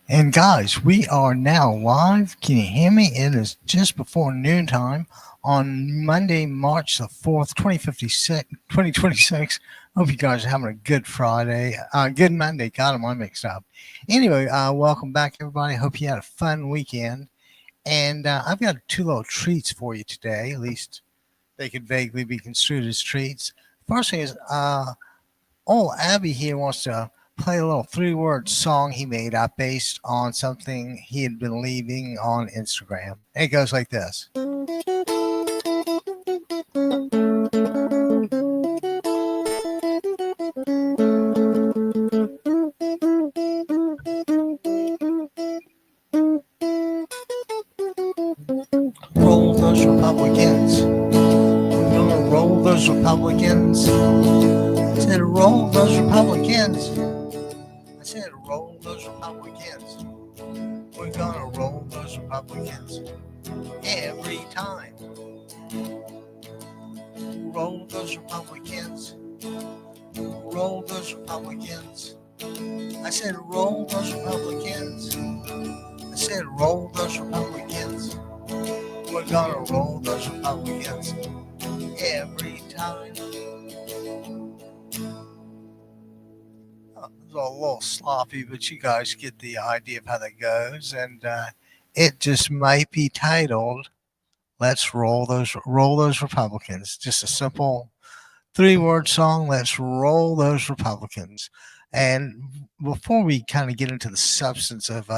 And guys, we are now live. Can you hear me? It is just before noontime on Monday, March the 4th, 2026. Hope you guys are having a good Friday. Good Monday. Got them all mixed up. Anyway, welcome back, everybody. Hope you had a fun weekend. And I've got two little treats for you today. At least they could vaguely be construed as treats. First thing is, old Abby here wants to play a little three-word song he made up based on something he had been leaving on Instagram. It goes like this. Roll those Republicans. We're gonna roll those Republicans. I said roll those Republicans. I said roll those Republicans. We're gonna roll those Republicans every time. Roll those Republicans. Roll those Republicans. I said roll those Republicans. I said roll those Republicans. We're gonna roll those Republicans every time. It's a little sloppy, but you guys get the idea of how that goes. And it just might be titled "Let's Roll Those Republicans." Just a simple three-word song. Let's roll those Republicans. And before we kind of get into the substance of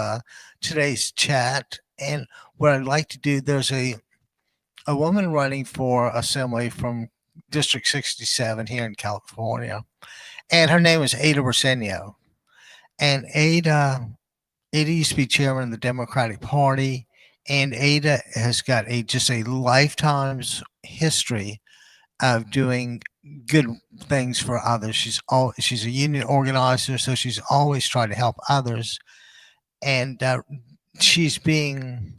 today's chat, and what I'd like to do, there's a woman running for assembly from District 67 here in California, and her name is Ada Briseno. And Ada used to be chairman of the Democratic Party, and Ada has got just a lifetime's history of doing good things for others. She's a union organizer, so she's always tried to help others, and she's being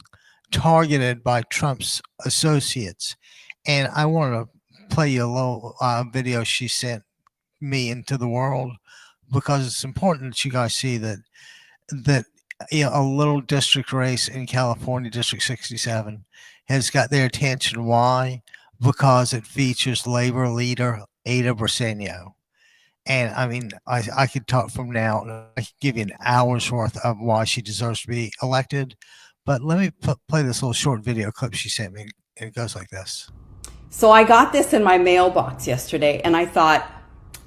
targeted by Trump's associates. And I want to play you a little video she sent me into the world, because it's important that you guys see that a little district race in California, District 67, has got their attention. Why? Because it features labor leader Ada Briseno. And I mean, I could talk from now. I could give you an hour's worth of why she deserves to be elected. But let me play this little short video clip she sent me. It goes like this. So I got this in my mailbox yesterday, and I thought,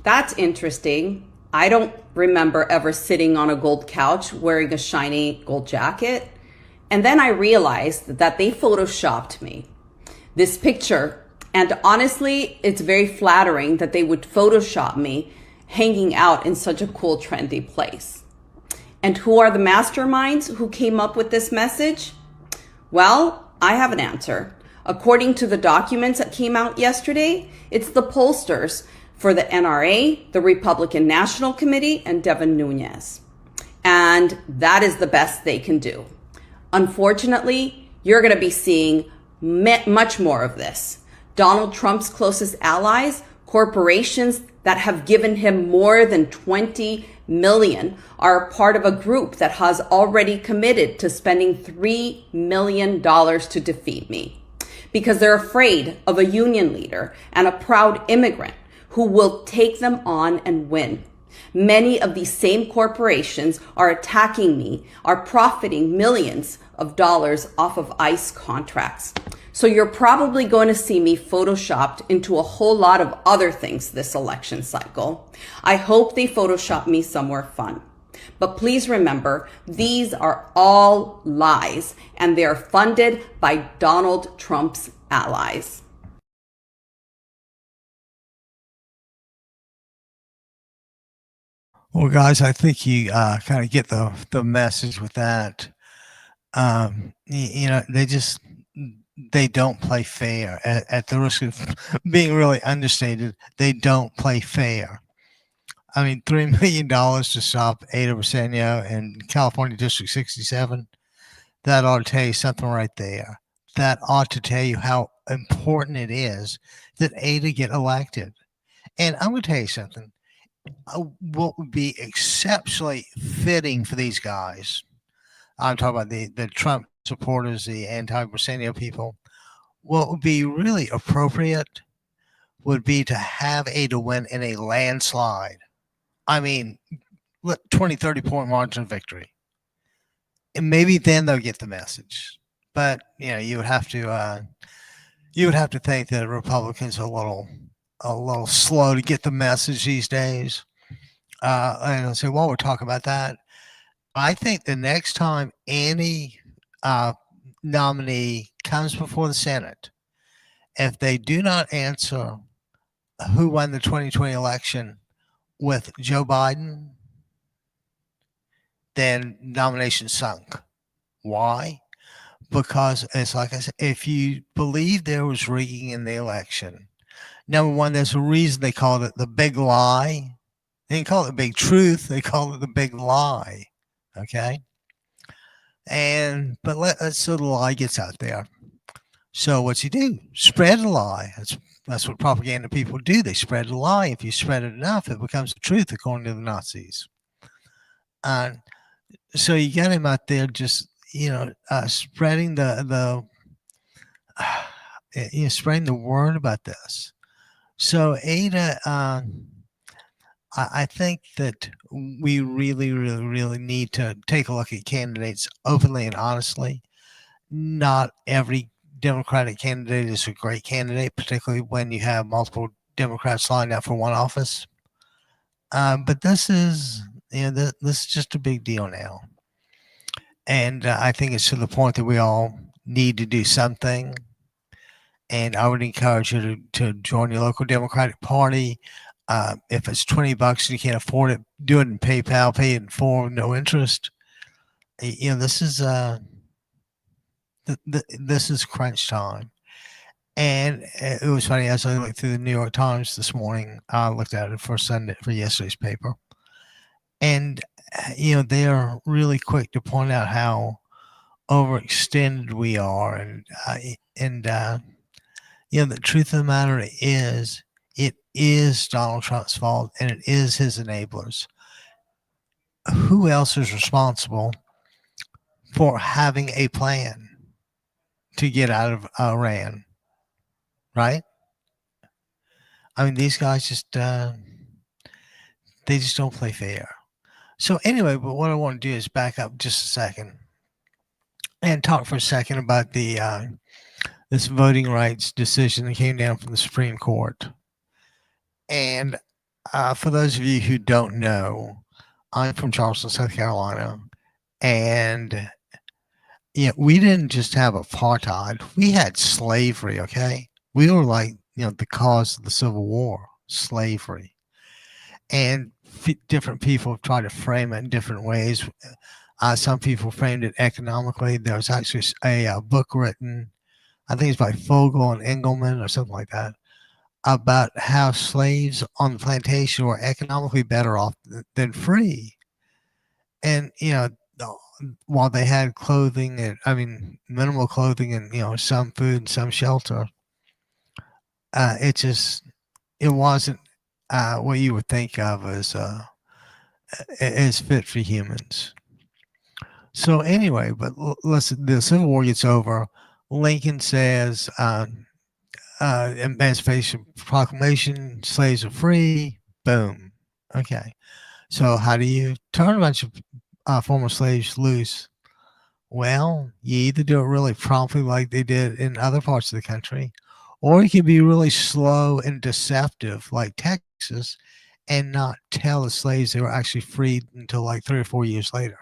that's interesting. I don't remember ever sitting on a gold couch wearing a shiny gold jacket. And then I realized that they photoshopped me. This picture, and honestly, it's very flattering that they would Photoshop me hanging out in such a cool, trendy place. And who are the masterminds who came up with this message? Well, I have an answer. According to the documents that came out yesterday, it's the pollsters for the NRA, the Republican National Committee, and Devin Nunes. And that is the best they can do. Unfortunately, you're going to be seeing much more of this. Donald Trump's closest allies, corporations that have given him more than 20 million, are part of a group that has already committed to spending $3 million to defeat me, because they're afraid of a union leader and a proud immigrant who will take them on and win. Many of these same corporations are attacking me, are profiting millions of dollars off of ICE contracts. So you're probably going to see me photoshopped into a whole lot of other things this election cycle. I hope they Photoshop me somewhere fun. But please remember, these are all lies, and they are funded by Donald Trump's allies. Well, guys, I think you kind of get the message with that. They don't play fair. At the risk of being really understated, they don't play fair. I mean, $3 million to stop Ada Briseno in California District 67. That ought to tell you something right there. That ought to tell you how important it is that Ada get elected. And I'm going to tell you something. What would be exceptionally fitting for these guys I'm talking about the Trump supporters, the anti-Briseño people. What would be really appropriate would be to have Ada win in a landslide. I mean, 20, 30 point margin of victory. And maybe then they'll get the message. But you would have to think that Republicans are a little slow to get the message these days. And I'll say, while we're talking about that, I think the next time any nominee comes before the Senate, if they do not answer who won the 2020 election with Joe Biden, then nomination sunk. Why? Because it's like I said, if you believe there was rigging in the election, number one, there's a reason they called it the big lie. They didn't call it the big truth. They called it the big lie. Okay. So the lie gets out there. So what's he do? Spread a lie. That's what propaganda people do. They spread a lie. If you spread it enough, it becomes the truth, according to the Nazis. And so you got him out there just spreading spreading the word about this. So Ada, I think that we really, really, really need to take a look at candidates openly and honestly. Not every Democratic candidate is a great candidate, particularly when you have multiple Democrats lined up for one office. But this is this is just a big deal now. And I think it's to the point that we all need to do something. And I would encourage you to join your local Democratic Party. If it's $20 and you can't afford it, do it in PayPal, pay it in full, no interest. This is this is crunch time. And it was funny, as I looked through the New York Times this morning, I looked at it for yesterday's paper. And, they're really quick to point out how overextended we are. And the truth of the matter is, it is Donald Trump's fault, and it is his enablers. Who else is responsible for having a plan to get out of Iran? Right? I mean, these guys they just don't play fair. So anyway, but what I want to do is back up just a second and talk for a second about this voting rights decision that came down from the Supreme Court. And for those of you who don't know, I'm from Charleston, South Carolina, and we didn't just have apartheid; we had slavery. Okay, we were like the cause of the Civil War, slavery, and different people have tried to frame it in different ways. Some people framed it economically. There was actually a book written, I think it's by Fogel and Engelman or something like that, about how slaves on the plantation were economically better off than free. And, while they had clothing minimal clothing and, some food and some shelter, it wasn't what you would think of as fit for humans. So anyway, but listen, the Civil War gets over. Lincoln says, Emancipation Proclamation, slaves are free. Boom. Okay. So how do you turn a bunch of former slaves loose? Well, you either do it really promptly like they did in other parts of the country, or you can be really slow and deceptive like Texas and not tell the slaves they were actually freed until like 3 or 4 years later.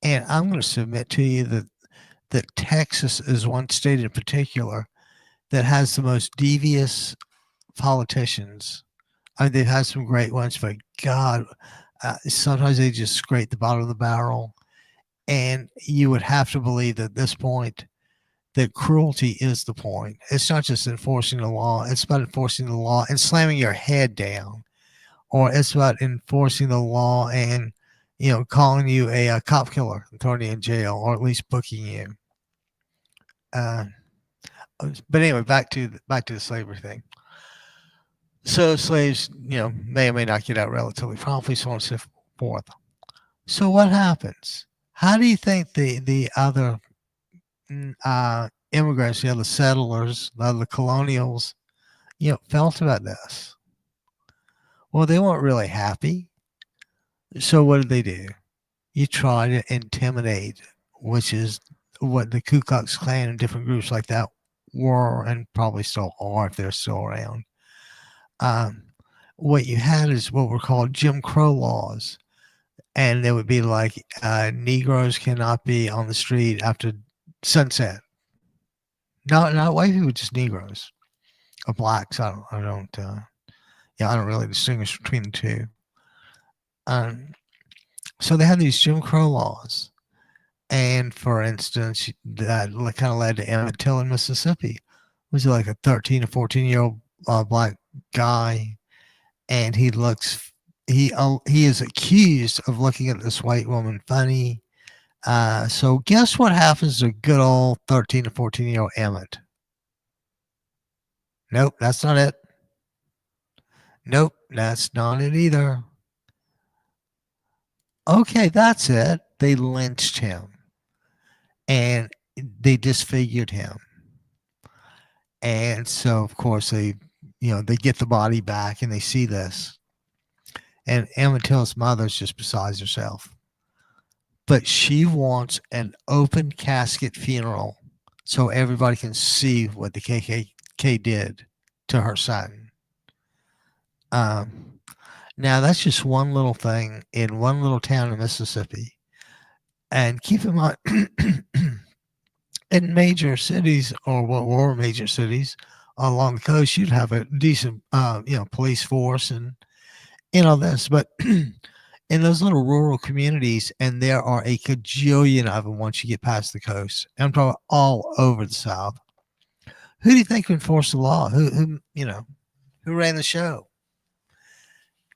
And I'm going to submit to you that Texas is one state in particular that has the most devious politicians. I mean, they've had some great ones, but God, sometimes they just scrape the bottom of the barrel. And you would have to believe that at this point, that cruelty is the point. It's not just enforcing the law. It's about enforcing the law and slamming your head down. Or it's about enforcing the law and, calling you a cop killer and throwing you in jail, or at least booking you. But anyway, back to the slavery thing. So slaves, may or may not get out relatively promptly, so on and so forth. So what happens? How do you think the other immigrants, the other settlers, the other colonials, felt about this? Well, they weren't really happy. So what did they do? You try to intimidate, which is what the Ku Klux Klan and different groups like that were, and probably still are if they're still around. Um, what you had is what were called Jim Crow laws, and they would be like Negroes cannot be on the street after sunset. Not white people, just Negroes or blacks. I don't really distinguish between the two. Um, so they had these Jim Crow laws. And for instance, that kind of led to Emmett Till in Mississippi. Was like a 13 or 14-year-old black guy, and he is accused of looking at this white woman funny. So guess what happens to good old 13 or 14-year-old Emmett? Nope, that's not it. Nope, that's not it either. Okay, that's it. They lynched him and they disfigured him. And so, of course, they get the body back and they see this. And Emmett Till's mother's just beside herself. But she wants an open casket funeral so everybody can see what the KKK did to her son. Now, that's just one little thing in one little town in Mississippi. And keep in mind, in major cities, or what were major cities along the coast, you'd have a decent, police force and all this. But in those little rural communities, and there are a cajillion of them once you get past the coast, I'm talking all over the South. Who do you think enforced the law? Who ran the show?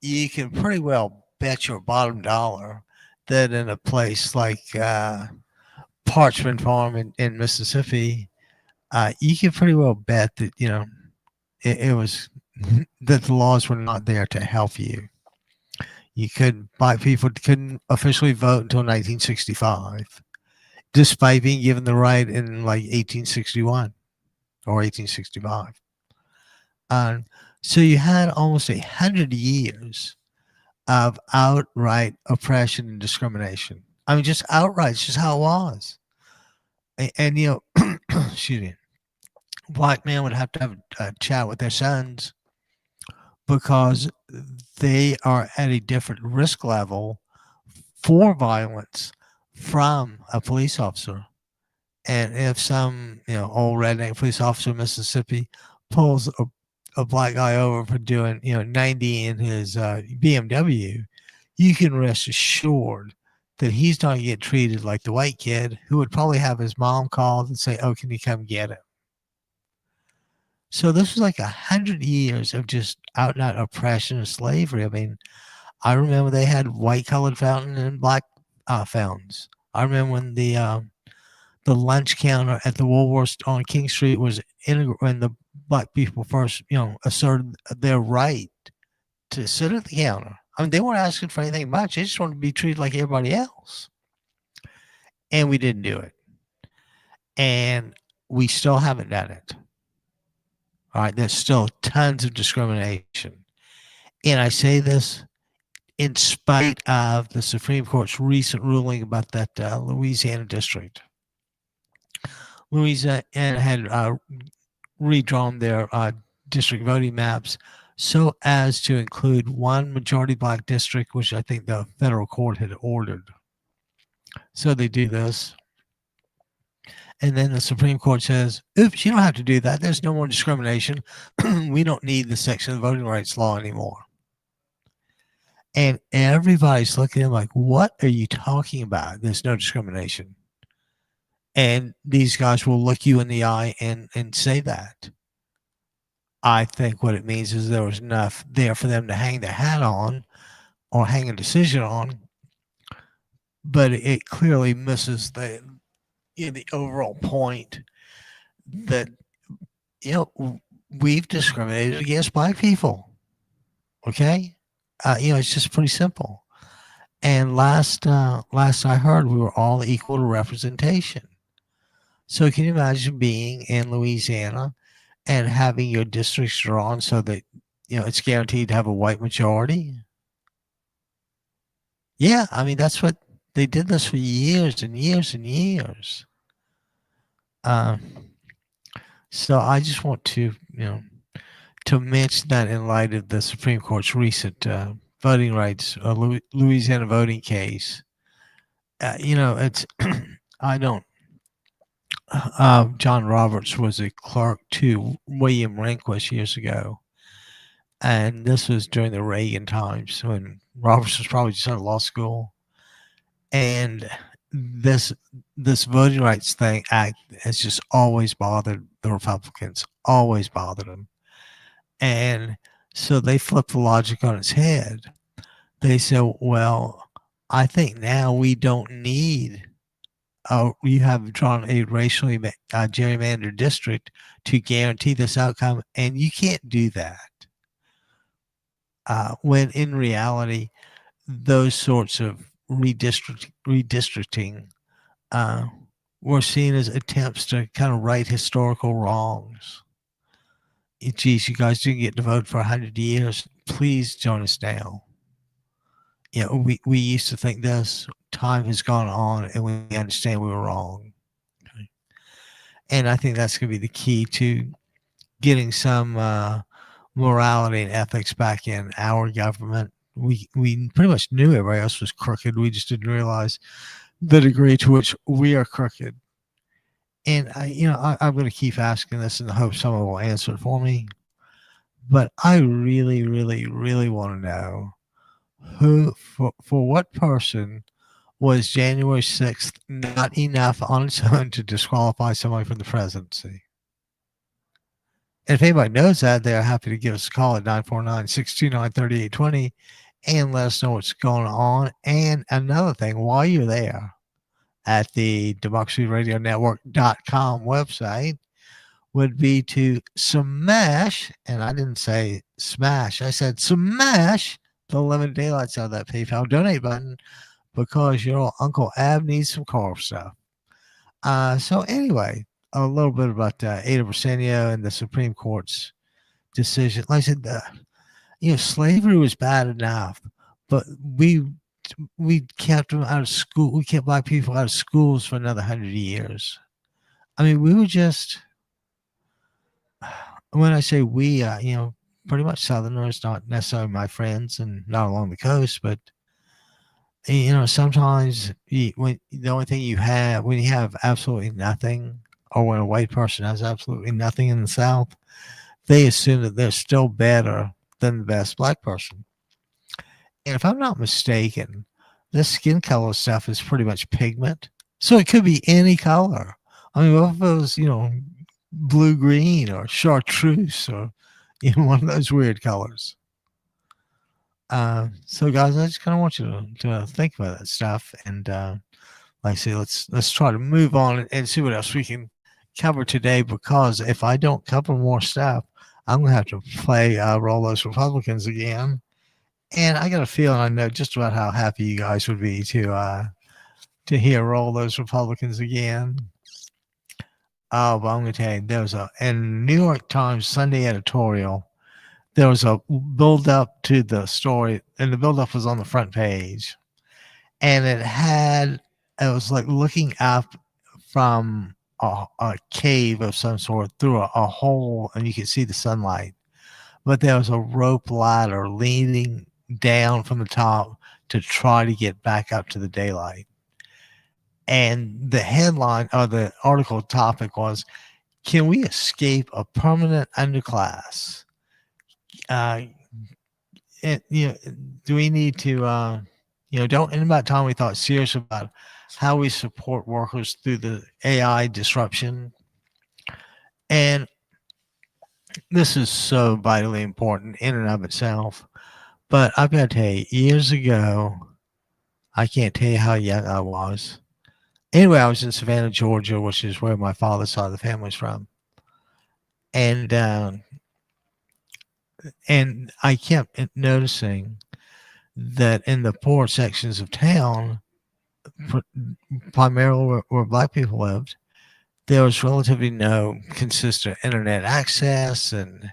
You can pretty well bet your bottom dollar that in a place like Parchment Farm in Mississippi, you can pretty well bet that it was that the laws were not there to help you. Black people couldn't officially vote until 1965, despite being given the right in like 1861 or 1865. So you had almost 100 years of outright oppression and discrimination. I mean, just outright, it's just how it was. And excuse me, black men would have to have a chat with their sons because they are at a different risk level for violence from a police officer. And if some old redneck police officer in Mississippi pulls a black guy over for doing 90 in his BMW, you can rest assured that he's not going to get treated like the white kid who would probably have his mom called and say, "Oh, can you come get him?" So this was like 100 years of just out and out oppression and slavery. I mean, I remember they had white colored fountain and black fountains. I remember when the lunch counter at the Woolworths on King Street was when the black people first, asserted their right to sit at the counter. I mean, they weren't asking for anything much. They just wanted to be treated like everybody else. And we didn't do it. And we still haven't done it. All right. There's still tons of discrimination. And I say this in spite of the Supreme Court's recent ruling about that Louisiana district. Louisiana had redrawn their district voting maps so as to include one majority black district, which I think the federal court had ordered. So they do this. And then the Supreme Court says, oops, you don't have to do that. There's no more discrimination. We don't need the section of the voting rights law anymore. And everybody's looking at them like, what are you talking about? There's no discrimination. And these guys will look you in the eye and say that. I think what it means is there was enough there for them to hang their hat on or hang a decision on, but it clearly misses the overall point that we've discriminated against black people. Okay, it's just pretty simple. And last I heard, we were all equal to representation. So can you imagine being in Louisiana and having your districts drawn so that it's guaranteed to have a white majority? Yeah, I mean that's what they did this for years and years and years. Um, so I just want to mention that in light of the Supreme Court's recent voting rights, Louisiana voting case. It's I don't. John Roberts was a clerk to William Rehnquist years ago, and this was during the Reagan times when Roberts was probably just out of law school. And this this voting rights thing act has just always bothered the Republicans, always bothered them, and so they flipped the logic on its head. They said, "Well, I think now we don't need. You have drawn a racially gerrymandered district to guarantee this outcome, and you can't do that." When in reality, those sorts of redistricting uh, were seen as attempts to kind of right historical wrongs. Geez, you guys didn't get to vote for 100 years. Please join us now. We used to think this. Time has gone on, and we understand we were wrong. Okay. And I think that's going to be the key to getting some morality and ethics back in our government. We pretty much knew everybody else was crooked. We just didn't realize the degree to which we are crooked. And I'm going to keep asking this in the hope someone will answer it for me. But I really, really, really want to know for what person was January 6th not enough on its own to disqualify somebody from the presidency? And if anybody knows that, they're happy to give us a call at 949-629-3820 and let us know what's going on. And another thing, while you're there at the democracyradionetwork.com website, would be to smash, and I didn't say smash, I said smash the limited daylights out of that PayPal donate button because your Uncle Ab needs some car stuff. So anyway, a little bit about Ada Briseno and the Supreme Court's decision. Like I said, slavery was bad enough, but we kept them out of school. We kept black people out of schools for another 100 years. I mean, we were just, when I say we, pretty much Southerners, not necessarily my friends and not along the coast, but sometimes when the only thing you have, when you have absolutely nothing, or when a white person has absolutely nothing in the South, they assume that they're still better than the best black person. And if I'm not mistaken, this skin color stuff is pretty much pigment. So it could be any color. I mean, what if it was, blue green or chartreuse or, one of those weird colors? So guys, I just kind of want you to think about that stuff. And like I say, let's try to move on and see what else we can cover today, because if I don't cover more stuff, I'm going to have to play Roll Those Republicans again. And I got a feeling I know just about how happy you guys would be to hear Roll Those Republicans again. Oh, but I'm going to tell you, there was in New York Times Sunday editorial, there was a build up to the story, and the build up was on the front page. And it was like looking up from a cave of some sort through a hole, and you could see the sunlight. But there was a rope ladder leaning down from the top to try to get back up to the daylight. And the headline or the article topic was, "Can we escape a permanent underclass? Do we need to, don't, in about time we thought serious about how we support workers through the AI disruption." And this is so vitally important in and of itself. But I've got to tell you, years ago, I can't tell you how young I was. Anyway, I was in Savannah, Georgia, which is where my father's side of the family's from. And I kept noticing that in the poor sections of town, primarily where black people lived, there was relatively no consistent internet access and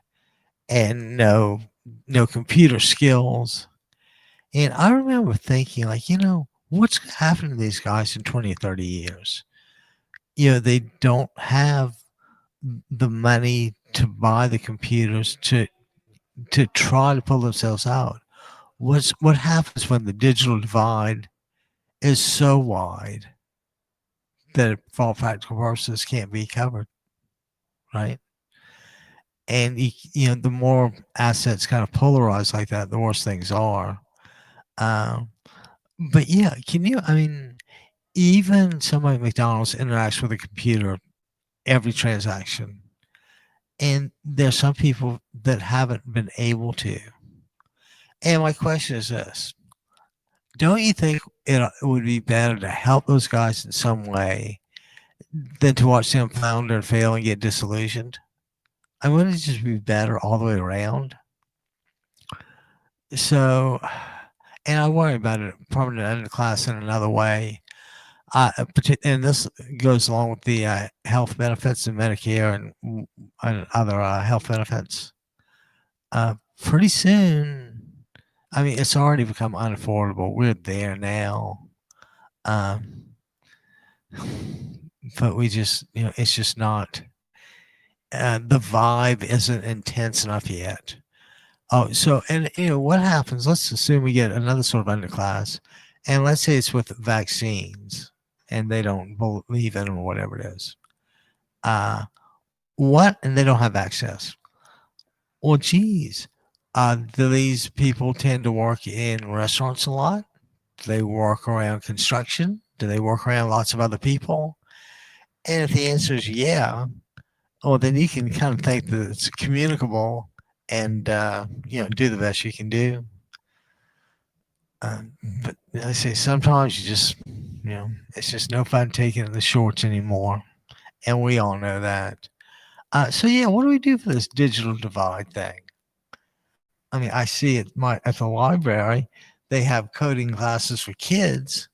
no computer skills. And I remember thinking, like, what's going to happen to these guys in 20 or 30 years? They don't have the money to buy the computers to try to pull themselves out. What happens when the digital divide is so wide that for all practical purposes can't be covered, right? And the more assets kind of polarize like that, the worse things are. Um, but yeah, I mean, even somebody at McDonald's interacts with a computer every transaction, and there's some people that haven't been able to. And my question is this: don't you think it would be better to help those guys in some way than to watch them flounder and fail and get disillusioned? I wouldn't it just be better all the way around? So, and I worry about it permanent underclass in another way. And this goes along with the health benefits and Medicare and other health benefits. Pretty soon, I mean, it's already become unaffordable. We're there now. But we just, it's just not, the vibe isn't intense enough yet. Oh, so, and, what happens? Let's assume we get another sort of underclass, and let's say it's with vaccines and they don't believe in them or whatever it is. And they don't have access. Well, geez, do these people tend to work in restaurants a lot? Do they work around construction? Do they work around lots of other people? And if the answer is yeah, well, then you can kind of think that it's communicable and, do the best you can do. But I say sometimes you just, it's just no fun taking the shorts anymore. And we all know that. So, yeah, what do we do for this digital divide thing? I mean, I see at the library, they have coding classes for kids,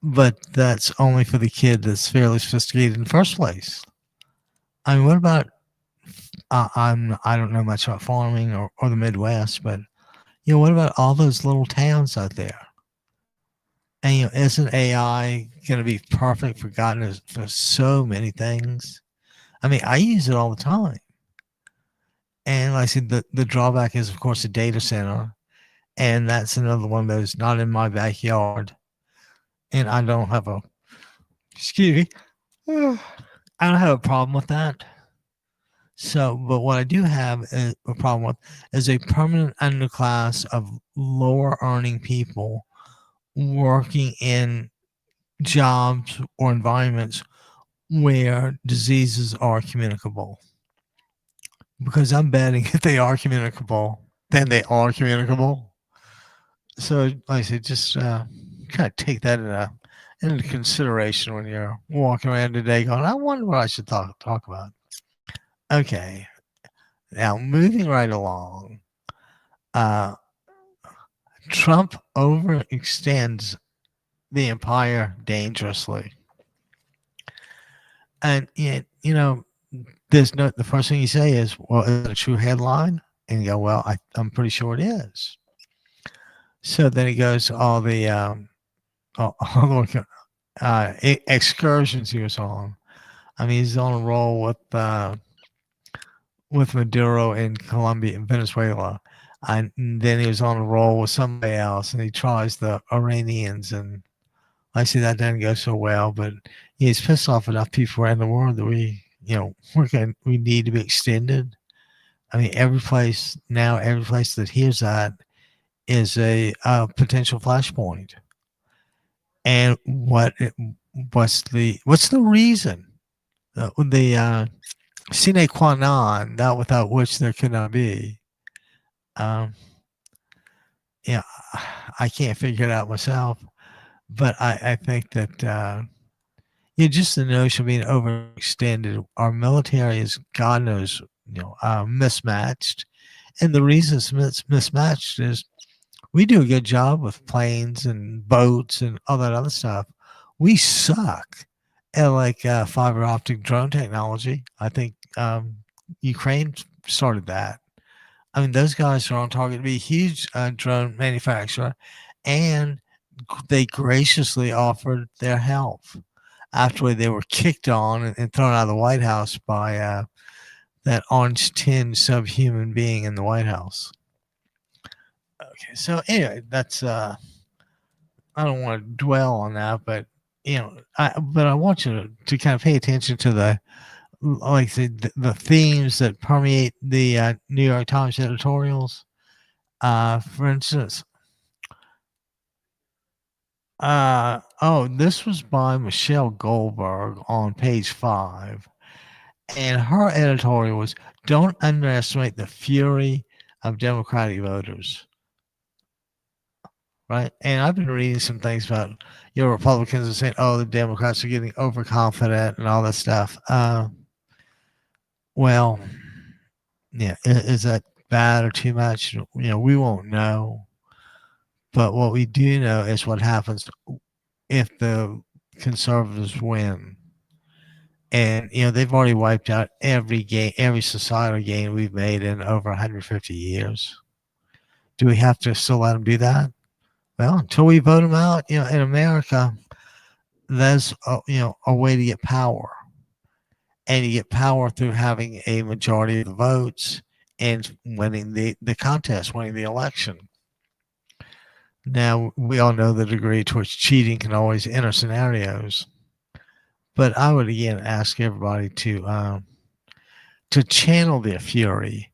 but that's only for the kid that's fairly sophisticated in the first place. I mean, what about, I don't know much about farming or the Midwest, but, what about all those little towns out there? And, isn't AI going to be perfect for so many things? I mean, I use it all the time. And like I said, the drawback is, of course, a data center. And that's another one of those not in my backyard. And I don't have excuse me, I don't have a problem with that. So, but what I do have a problem with is a permanent underclass of lower earning people working in jobs or environments where diseases are communicable. Because I'm betting if they are communicable, then they are communicable. So, like I said, just kind of take that into consideration when you're walking around today going, I wonder what I should talk about. Okay. Now, moving right along, Trump overextends the empire dangerously. And, the first thing you say is, well, is it a true headline? And you go, well, I'm pretty sure it is. So then he goes all the excursions he was on. I mean, he's on a roll with Maduro in Colombia and Venezuela. And then he was on a roll with somebody else, and he tries the Iranians, and I see that doesn't go so well. But he's pissed off enough people around the world that we need to be extended. I mean, every place that hears that is a potential flashpoint. And what's the reason? The sine qua non, that without which there could not be. Yeah, I can't figure it out myself, but I think that just the notion of being overextended. Our military is, God knows, mismatched, and the reason it's mismatched is We do a good job with planes and boats and all that other stuff. We suck at like fiber optic drone technology. I think Ukraine started that. I mean, those guys are on target to be a huge drone manufacturer, and they graciously offered their help after they were kicked on and thrown out of the White House by that orange tin subhuman being in the White House. Okay, so anyway, that's I don't want to dwell on that, but I want you to kind of pay attention to the themes that permeate the New York Times editorials. For instance, this was by Michelle Goldberg on page 5, and her editorial was, "Don't underestimate the fury of Democratic voters." Right, and I've been reading some things about Republicans are saying, "Oh, the Democrats are getting overconfident and all that stuff." Well, yeah, is that bad or too much? We won't know. But what we do know is what happens if the conservatives win. And they've already wiped out every societal gain we've made in over 150 years. Do we have to still let them do that? Well, until we vote them out, in America, there's a way to get power, and you get power through having a majority of the votes and winning the contest, winning the election. Now, we all know the degree to which cheating can always enter scenarios, but I would again ask everybody to channel their fury.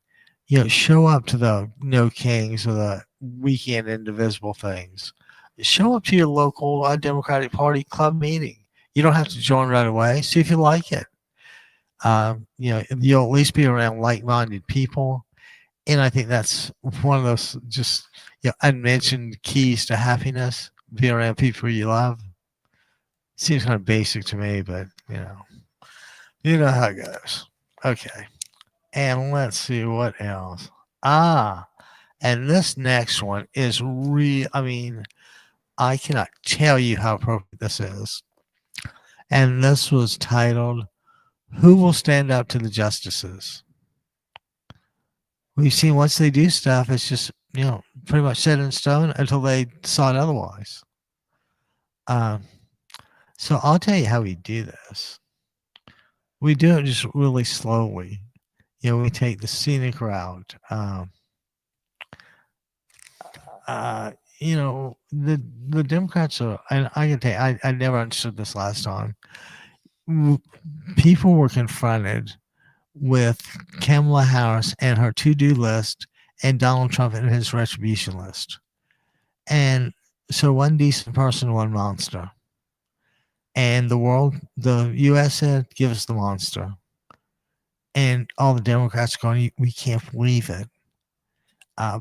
Show up to the No Kings or the Weekend Indivisible things. Show up to your local Democratic Party club meeting. You don't have to join right away. See if you like it. You'll at least be around like-minded people, and I think that's one of those just unmentioned keys to happiness. Be around people you love. Seems kind of basic to me, but you know how it goes. Okay. And let's see what else. And this next one is real. I mean, I cannot tell you how appropriate this is. And this was titled, "Who Will Stand Up to the Justices?" We've seen once they do stuff, it's just, pretty much set in stone until they decide otherwise. So I'll tell you how we do this. We do it just really slowly. We take the scenic route. The Democrats are, and I can tell you, I never understood this last time. People were confronted with Kamala Harris and her to-do list and Donald Trump and his retribution list. And so one decent person, one monster. And the U.S. said, "Give us the monster." And all the Democrats going, "We can't believe it."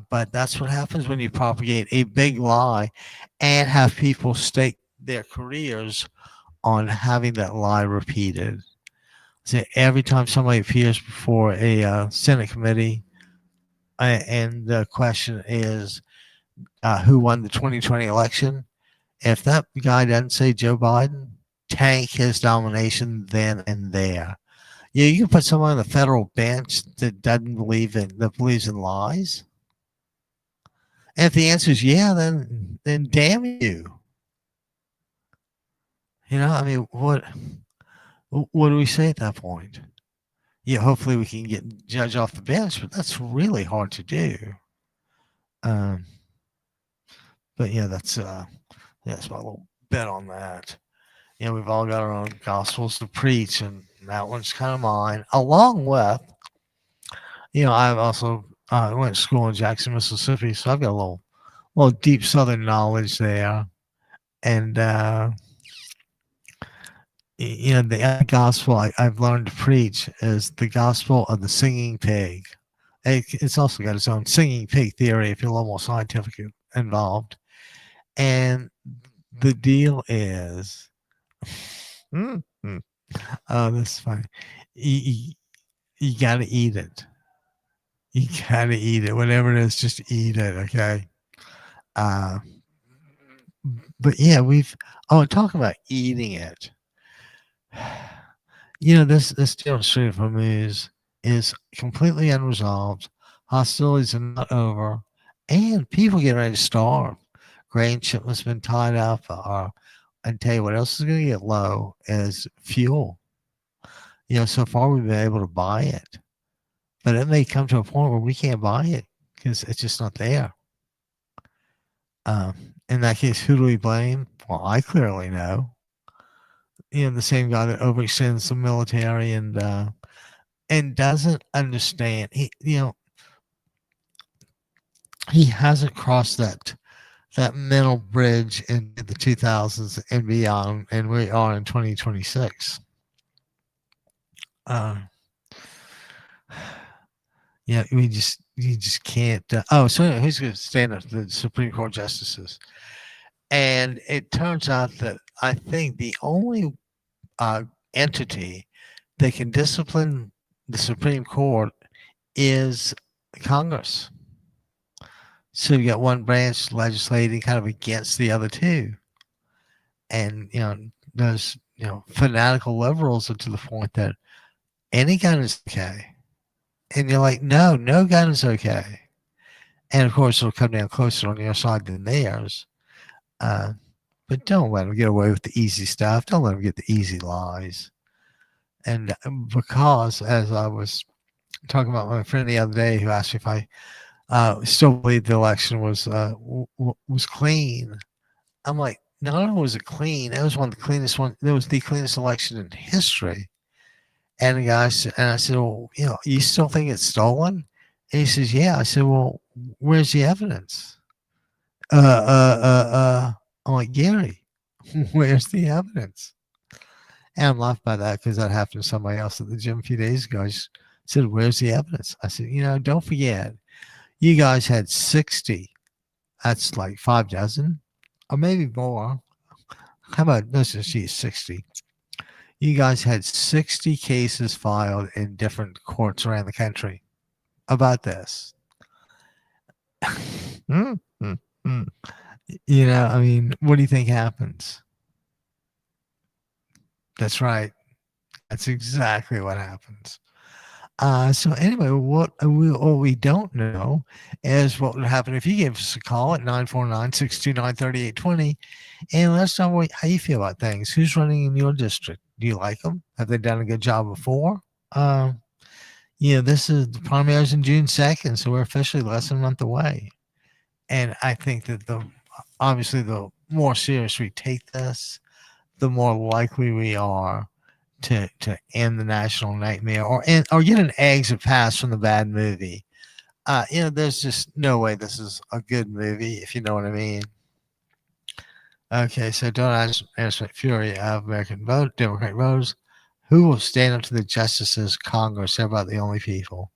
But that's what happens when you propagate a big lie and have people stake their careers on having that lie repeated. So every time somebody appears before a Senate committee, and the question is, who won the 2020 election? If that guy doesn't say Joe Biden, tank his nomination then and there. You can put someone on the federal bench that believes in lies. And if the answer is yeah, then damn you. I mean, what do we say at that point? Yeah, hopefully we can get Judge off the bench, but that's really hard to do. But yeah, that's my little bet on that. We've all got our own gospels to preach, and that one's kind of mine. Along with, I've also went to school in Jackson, Mississippi, so I've got a little deep Southern knowledge there. And the other gospel I've learned to preach is the gospel of the singing pig. It's also got its own singing pig theory if you're a little more scientific involved. And the deal is, oh, this is funny. You got to eat it. You got to eat it. Whatever it is, just eat it, okay? Uh, but yeah, talking about eating it. This deal with Strait of Hormuz is completely unresolved. Hostilities are not over, and people get ready to starve. Grain shipments been tied up. And tell you what else is going to get low is fuel. So far we've been able to buy it, but it may come to a point where we can't buy it because it's just not there. In that case, who do we blame? Well, I clearly know. The same guy that overextends the military and doesn't understand. He hasn't crossed that mental bridge into the 2000s and beyond, and we are in 2026. Uh, yeah, you just can't. So anyway, who's going to stand up? The Supreme Court justices, and it turns out that I think the only entity that can discipline the Supreme Court is Congress. So you got one branch legislating kind of against the other two. And, those, fanatical liberals are to the point that any gun is okay. And you're like, no gun is okay. And of course, it'll come down closer on your side than theirs. But don't let them get away with the easy stuff. Don't let them get the easy lies. And because, as I was talking about my friend the other day who asked me if I still believe the election was clean. I'm like, not only was it clean, it was one of the cleanest one. It was the cleanest election in history. And the guy said, and I said, well, you still think it's stolen? And he says, yeah. I said, well, where's the evidence? I'm like, Gary, where's the evidence? And I'm laughing by that because that happened to somebody else at the gym a few days ago. I just said, where's the evidence? I said, don't forget, you guys had 60. That's like 5 dozen or maybe more. How about, let's just see, 60. You guys had 60 cases filed in different courts around the country about this. Mm, mm, mm. I mean, what do you think happens? That's right. That's exactly what happens. So anyway, what we don't know is what would happen if you gave us a call at 949-629-3820 and let us know how you feel about things. Who's running in your district? Do you like them? Have they done a good job before? This is the primaries in June 2nd, so we're officially less than a month away. And I think that obviously the more serious we take this, the more likely we are to end the national nightmare or get an exit pass from the bad movie. There's just no way this is a good movie, if you know what I mean. Okay, so don't underestimate fury of American Democrat voters who will stand up to the justices Congress. They're about the only people.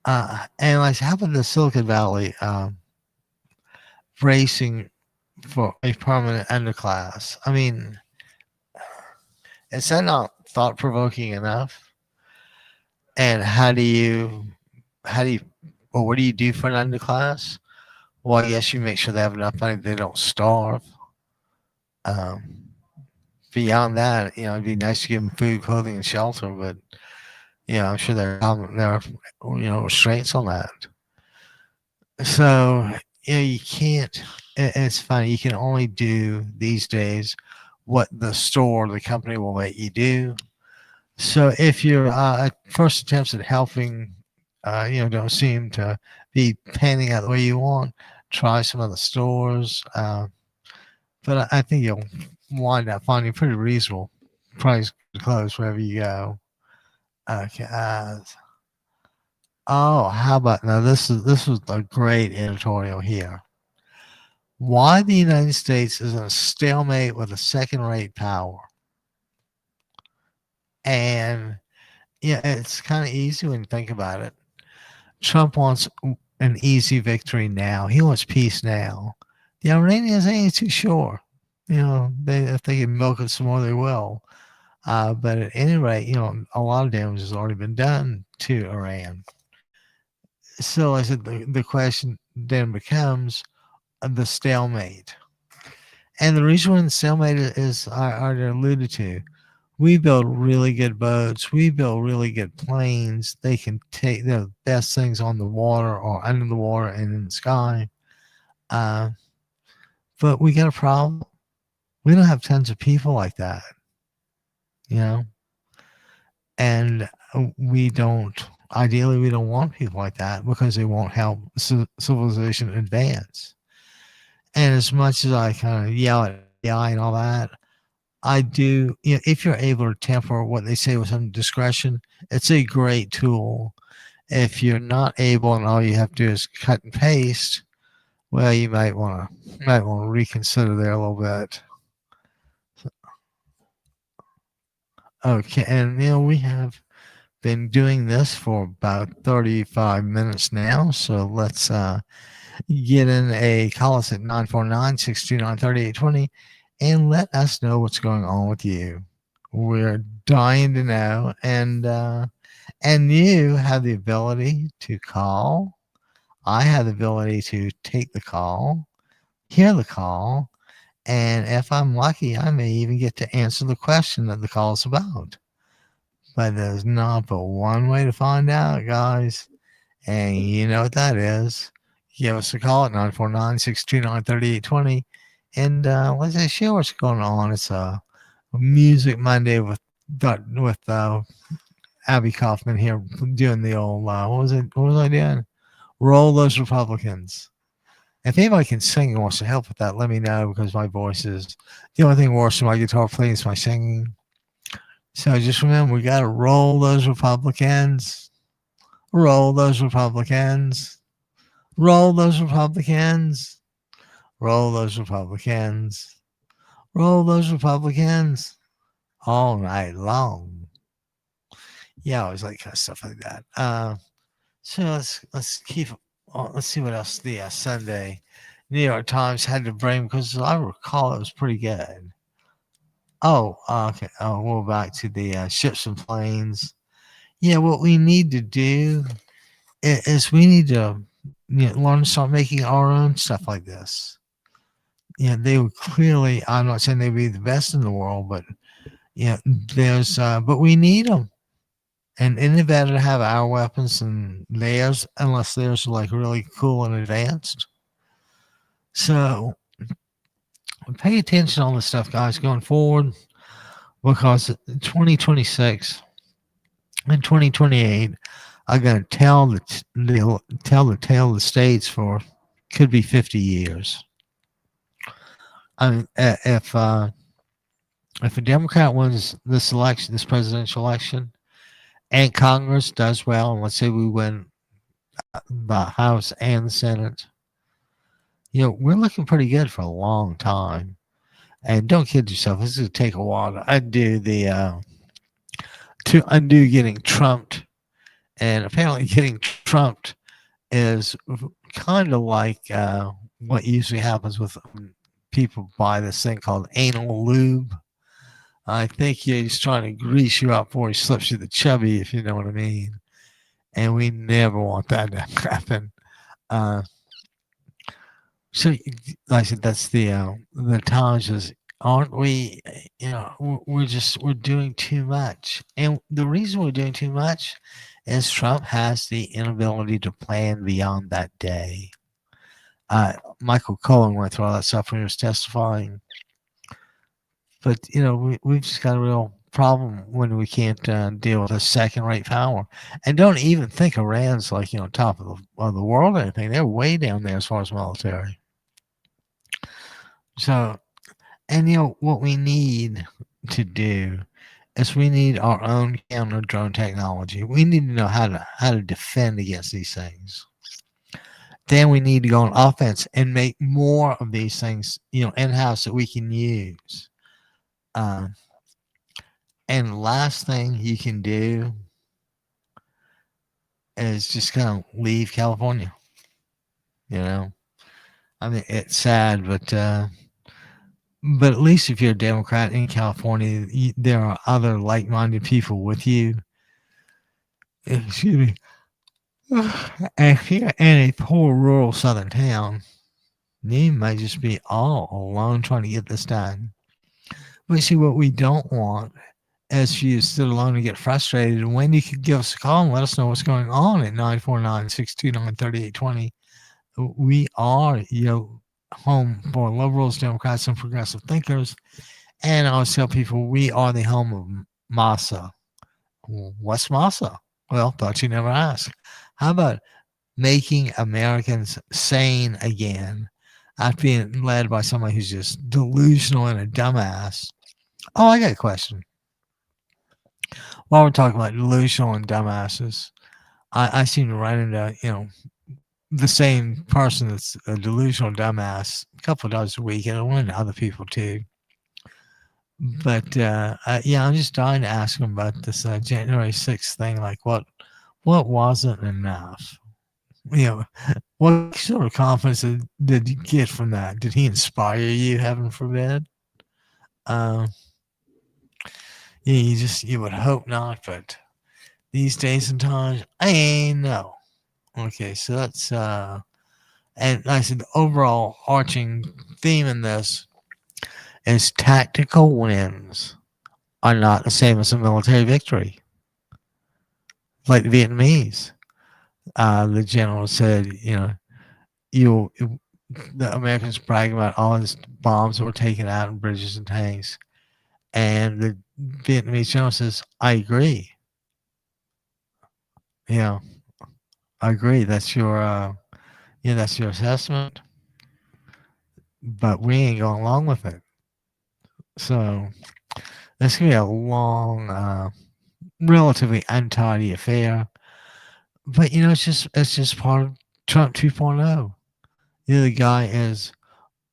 And like, how about the Silicon Valley bracing for a permanent underclass? I mean, is that not thought-provoking enough? And what do you do for an underclass? Well, I guess you make sure they have enough money they don't starve. Beyond that, it'd be nice to give them food, clothing, and shelter, but I'm sure there are restraints on that. So you can't. It's funny. You can only do these days what the company will let you do. So if your first attempts at helping, don't seem to be panning out the way you want, try some of the stores. But I think you'll wind up finding pretty reasonable price clothes wherever you go. Okay. How about now? This was a great editorial here. Why the United States is in a stalemate with a second-rate power. And it's kind of easy when you think about it. Trump wants an easy victory now. He wants peace now. The Iranians ain't too sure. If they can milk it some more, they will. But at any rate, a lot of damage has already been done to Iran. So I said the question then becomes the stalemate. And the reason why the stalemate is I already alluded to. We build really good boats. We build really good planes. They can take the best things on the water or under the water and in the sky. Uh, but we got a problem. We don't have tons of people like that, you know, and we don't. Ideally, we don't want people like that because they won't help civilization advance. And as much as I kind of yell at AI and all that, I do. You know, if you're able to temper what they say with some discretion, it's a great tool. If you're not able and all you have to do is cut and paste, well, you might want to reconsider there a little bit. Okay, and we have been doing this for about 35 minutes now, so let's get in a call us at 949-629-3820 and let us know what's going on with you. We're dying to know, and you have the ability to call. I have the ability to take the call, hear the call, and if I'm lucky, I may even get to answer the question that the call is about. But there's not but one way to find out, guys. And you know what that is. Give us a call at 949-629-3820. And let's just share what's going on. It's a Music Monday with Abby Kaufman here doing the old, what was I doing? Roll Those Republicans. If anybody can sing and wants to help with that, let me know because my voice is the only thing worse than my guitar playing is my singing. So just remember, we got to roll those Republicans. Roll those Republicans. Roll those Republicans. Roll those Republicans. Roll those Republicans all night long. Yeah, I always like kind of stuff like that. So let's see what else the Sunday New York Times had to bring because I recall it was pretty good. Oh, okay. Oh, we're back to the ships and planes. Yeah, what we need to do is we need to learn to start making our own stuff like this. Yeah, they would clearly. I'm not saying they'd be the best in the world, but but we need them. And isn't it better to have our weapons than theirs, unless theirs are like really cool and advanced? So pay attention on this stuff, guys, going forward, because 2026 and 2028 are going to tell the tale of the states for could be 50 years. I mean, if a Democrat wins this election, this presidential election, and Congress does well, and let's say we win the House and the Senate, we're looking pretty good for a long time. And don't kid yourself, this is going to take a while to undo getting trumped. And apparently getting trumped is kind of like what usually happens with people buy this thing called anal lube. I think he's trying to grease you up before he slips you the chubby, if you know what I mean. And we never want that to happen. So, like I said, that's the Times is, aren't we? We're doing too much, and the reason we're doing too much is Trump has the inability to plan beyond that day. Michael Cohen went through all that stuff when he was testifying, but we've just got a real problem when we can't deal with a second-rate power, and don't even think Iran's like top of the world or anything. They're way down there as far as military. So, and what we need to do is we need our own counter drone technology. We need to know how to defend against these things. Then we need to go on offense and make more of these things, in-house that we can use. And last thing you can do is just kind of leave California. I mean, it's sad, but at least if you're a Democrat in California, there are other like-minded people with you. Excuse me. If you're in a poor rural southern town, you might just be all alone trying to get this done. But see, what we don't want is for you to sit alone and get frustrated. When you could give us a call and let us know what's going on at 949-629-3820. We are home for liberals, Democrats, and progressive thinkers. And I always tell people we are the home of Massa. What's Massa? Well, thought you never asked. How about making Americans sane again after being led by somebody who's just delusional and a dumbass? Oh, I got a question. While we're talking about delusional and dumbasses, I seem to run into, the same person that's a delusional dumbass a couple of times a week, and I run into other people too. But yeah, I'm just dying to ask him about this January 6th thing. Like, what wasn't enough? What sort of confidence did you get from that? Did he inspire you? Heaven forbid. Yeah, you would hope not, but these days and times, I know. Okay, so that's and like I said the overall arching theme in this is tactical wins are not the same as a military victory. Like the Vietnamese, the general said, you the Americans bragging about all these bombs that were taken out in bridges and tanks, and the Vietnamese general says, "I agree. Yeah, I agree. That's that's your assessment, but we ain't going along with it." So this could be a long, relatively untidy affair. But it's just part of Trump 2.0. The guy is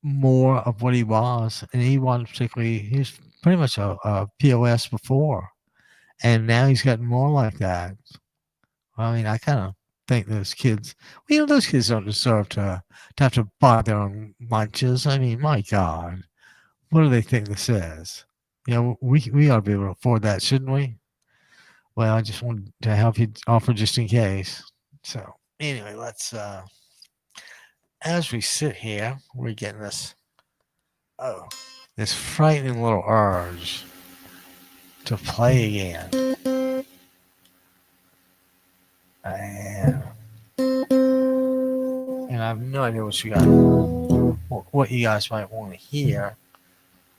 more of what he was, and he wasn't particularly. He was pretty much a POS before, and now he's gotten more like that. I mean, I kind of think those kids. Well, those kids don't deserve to have to buy their own lunches. I mean, my God, what do they think this is? We ought to be able to afford that, shouldn't we? Well, I just wanted to help you offer just in case. So anyway, let's as we sit here, we're getting this frightening little urge to play again. And I have no idea what you guys might want to hear.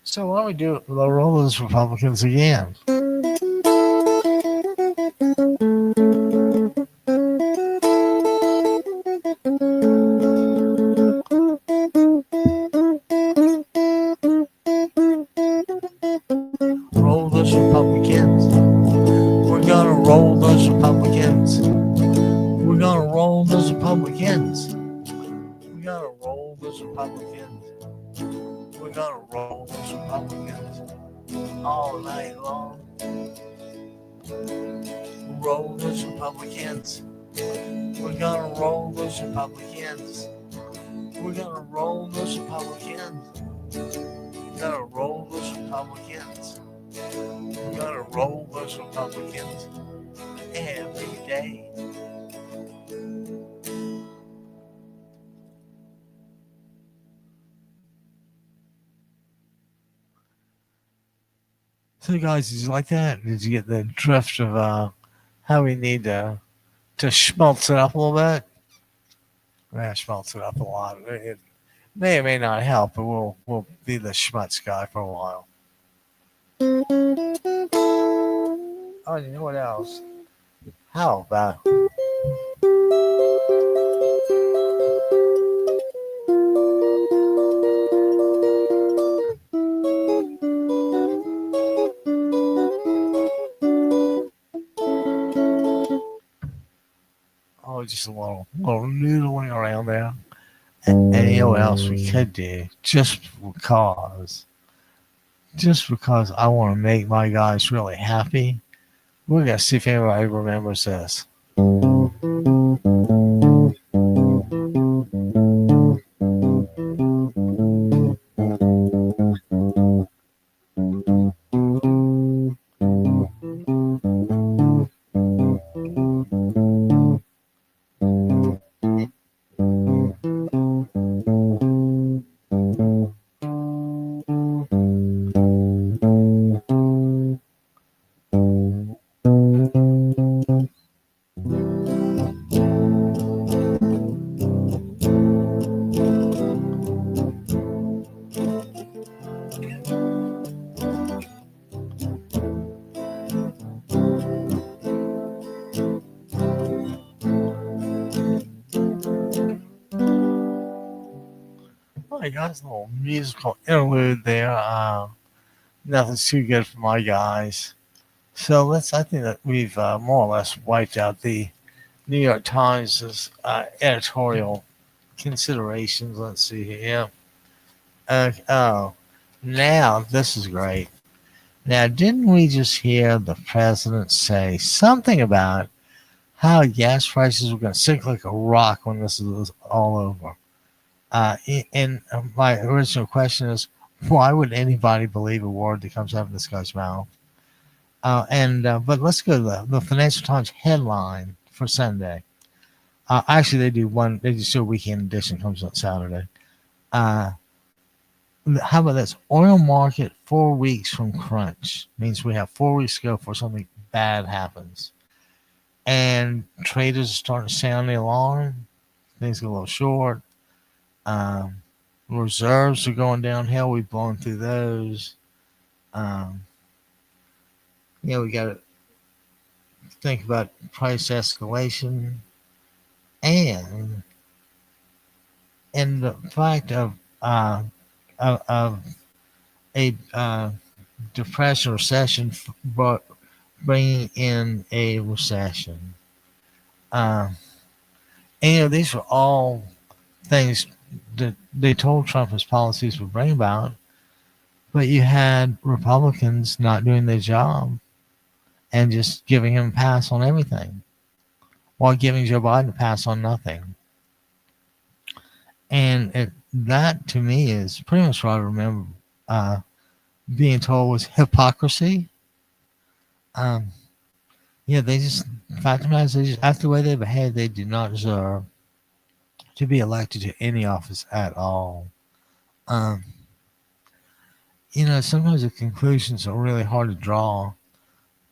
So why don't we do the roll those Republicans again? Roll those Republicans. We're gonna roll those Republicans. We're gonna roll those Republicans. We're gonna roll those Republicans. We're gonna roll those Republicans all night long. Roll those Republicans. We're gonna roll those Republicans. We're gonna roll those Republicans. We're gonna roll those Republicans. We're gonna roll those Republicans every day. So, guys, did you like that? Did you get the drift of how we need to schmaltz it up a little bit? Yeah, schmaltz it up a lot. It may or may not help, but we'll be the schmutz guy for a while. Oh, you know what else? How about just a little noodling around there? And you know what else we could do? Just because I want to make my guys really happy, we're gonna see if anybody remembers this. Hey guys, a little musical interlude there. Nothing's too good for my guys. So I think that we've more or less wiped out the New York Times' editorial considerations. Let's see here. Oh, now this is great. Now, didn't we just hear the president say something about how gas prices were going to sink like a rock when this is all over? And my original question is, why would anybody believe a word that comes out of this guy's mouth? But let's go to the Financial Times headline for Sunday. Actually, they do one. They just do a weekend edition comes on Saturday. Uh, how about this? Oil market 4 weeks from crunch means we have 4 weeks to go before something bad happens, and traders are starting to sound the alarm. Things get a little short. Um, Reserves are going downhill. We've blown through those. Um, we got to think about price escalation and the fact of a depression recession, but bringing in a recession. Uh, and these were all things that they told Trump his policies would bring about, but you had Republicans not doing their job and just giving him a pass on everything, while giving Joe Biden a pass on nothing. And that to me is pretty much what I remember being told was hypocrisy. Um, they just, fact of the matter is, after the way they behave, they do not deserve to be elected to any office at all. Um, sometimes the conclusions are really hard to draw,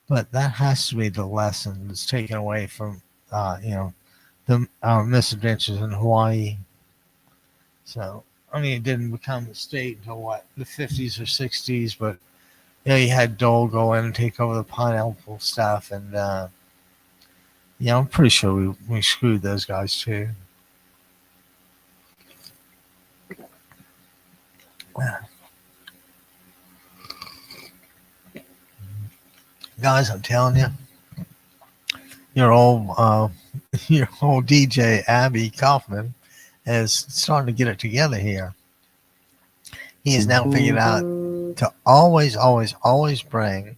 but that has to be the lesson that's taken away from, our misadventures in Hawaii. So, it didn't become a state until what, the 50s or 60s, but you had Dole go in and take over the pineapple stuff, and I'm pretty sure we screwed those guys too. Guys, I'm telling you, your old your old DJ Abby Kaufman is starting to get it together here. He has now figured out to always, always, always bring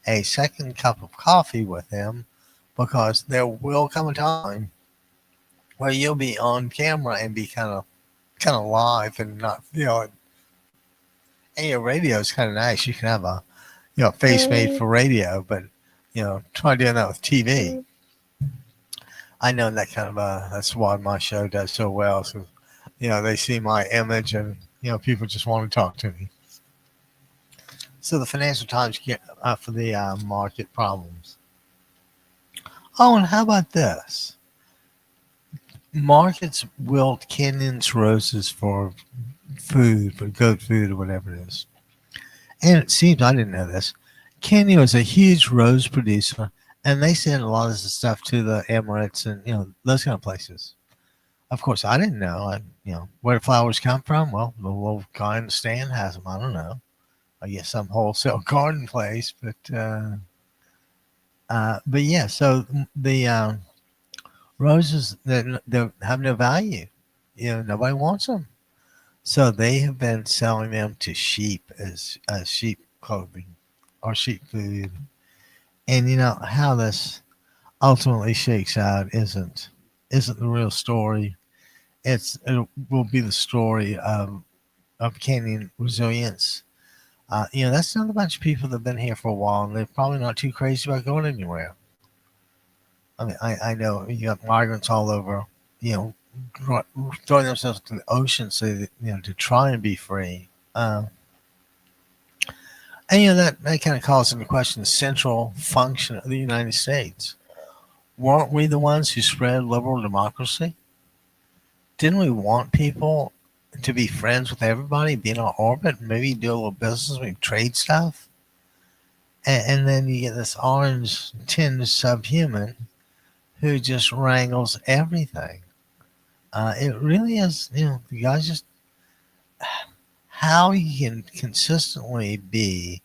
a second cup of coffee with him, because there will come a time where you'll be on camera and be kind of live and not feel it. And your radio is kind of nice. You can have a face made for radio, but try doing that with TV. I know that that's why my show does so well. So they see my image, and people just want to talk to me. So the Financial Times get for the market problems. Oh, and how about this? Markets wilt Kenyon's roses for food, for goat food or whatever it is. And it seems, I didn't know this, Kenya is a huge rose producer, and they send a lot of this stuff to the Emirates and those kind of places. Of course, I didn't know. Where flowers come from. Well, the little guy in the stand has them. I don't know. I guess some wholesale garden place, but yeah. So the roses that have no value. Nobody wants them. So they have been selling them to sheep as sheep clothing or sheep food. And how this ultimately shakes out isn't the real story. It will be the story of Kenyan resilience. That's not a bunch of people that have been here for a while, and they're probably not too crazy about going anywhere. I know you got migrants all over, throwing themselves into the ocean so that, to try and be free. And that kind of calls into question the central function of the United States. Weren't we the ones who spread liberal democracy? Didn't we want people to be friends with everybody, be in our orbit, maybe do a little business, maybe trade stuff? And then you get this orange tinged subhuman who just wrangles everything. It really is, the guys just how he can consistently be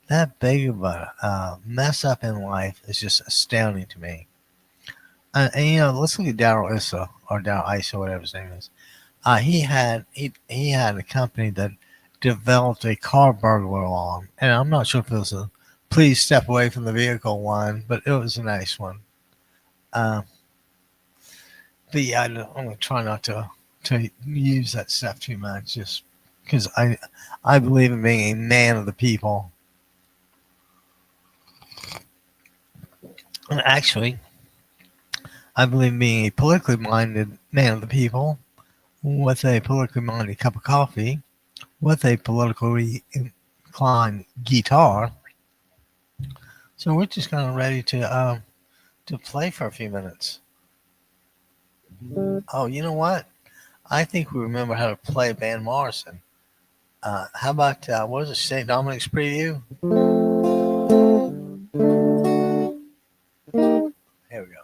that big of a mess up in life is just astounding to me. Let's look at Daryl Issa or Daryl Issa, whatever his name is. He had a company that developed a car burglar alarm, and I'm not sure if it was a please step away from the vehicle one, but it was a nice one. Uh, but yeah, I'm gonna try not to use that stuff too much, just because I believe in being a man of the people. And actually, I believe in being a politically minded man of the people with a politically minded cup of coffee, with a politically inclined guitar. So we're just kind of ready to play for a few minutes. Oh, you know what? I think we remember how to play Van Morrison. How about what is it? St. Dominic's Preview. Here we go.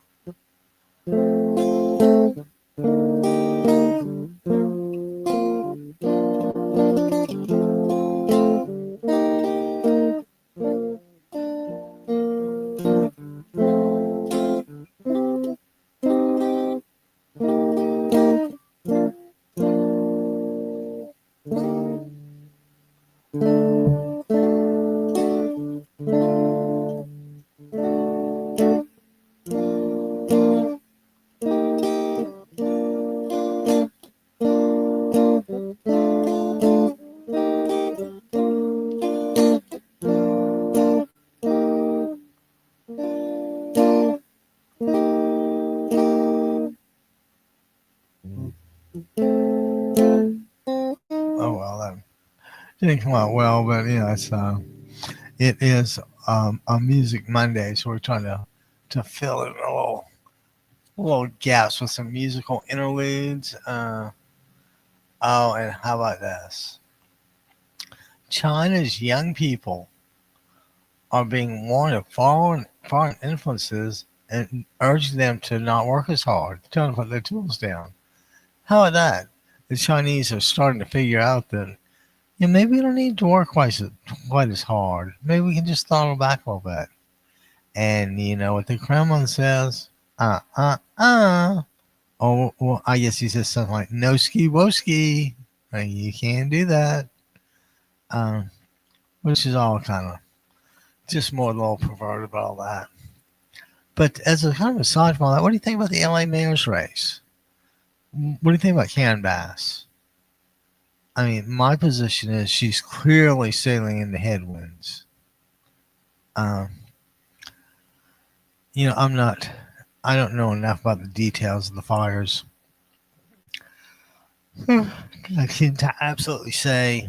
Oh well, that didn't come out well, but it is a Music Monday, so we're trying to fill in a little gaps with some musical interludes. And how about this? China's young people are being warned of foreign influences and urging them to not work as hard, telling them to put their tools down. How about that? The Chinese are starting to figure out that maybe we don't need to work quite as hard. Maybe we can just throttle back a little bit. And you know what the Kremlin says? Oh, well, I guess he says something like "no ski woski." You can't do that. Um, which is all kind of just more a little perverted about all that. But as a kind of aside from all that, what do you think about the LA mayor's race? What do you think about Karen Bass? I mean, my position is she's clearly sailing in the headwinds. Um, I'm not. I don't know enough about the details of the fires. I can absolutely say,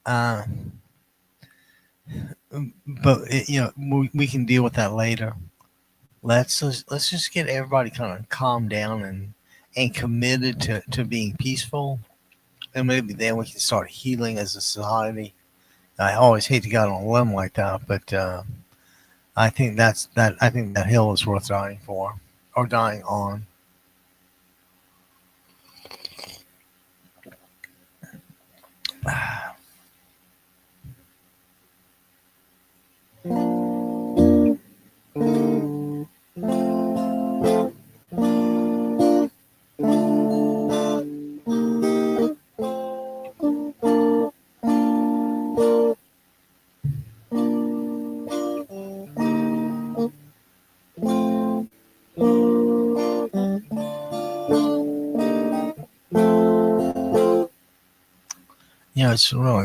uh, but we can deal with that later. Let's just get everybody kind of calmed down and committed to being peaceful, and maybe then we can start healing as a society. I always hate to go out on a limb like that, but I think I think that hill is worth dying for or dying on.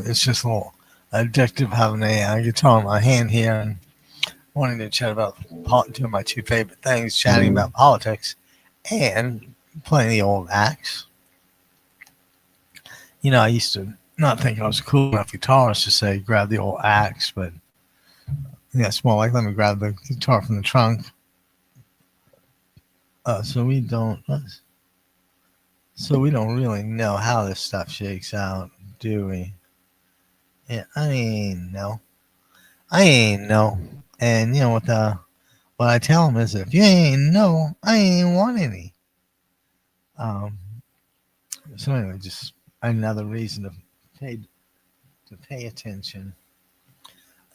It's just a little addictive having a guitar in my hand here and wanting to chat about two of my two favorite things, chatting about politics and playing the old axe. I used to not think I was a cool enough guitarist to say grab the old axe, but it's more like let me grab the guitar from the trunk. So we don't really know how this stuff shakes out, do we? Yeah, I ain't know. I ain't know. And what I tell them is, if you ain't know, I ain't want any. Um, so anyway, just another reason pay attention.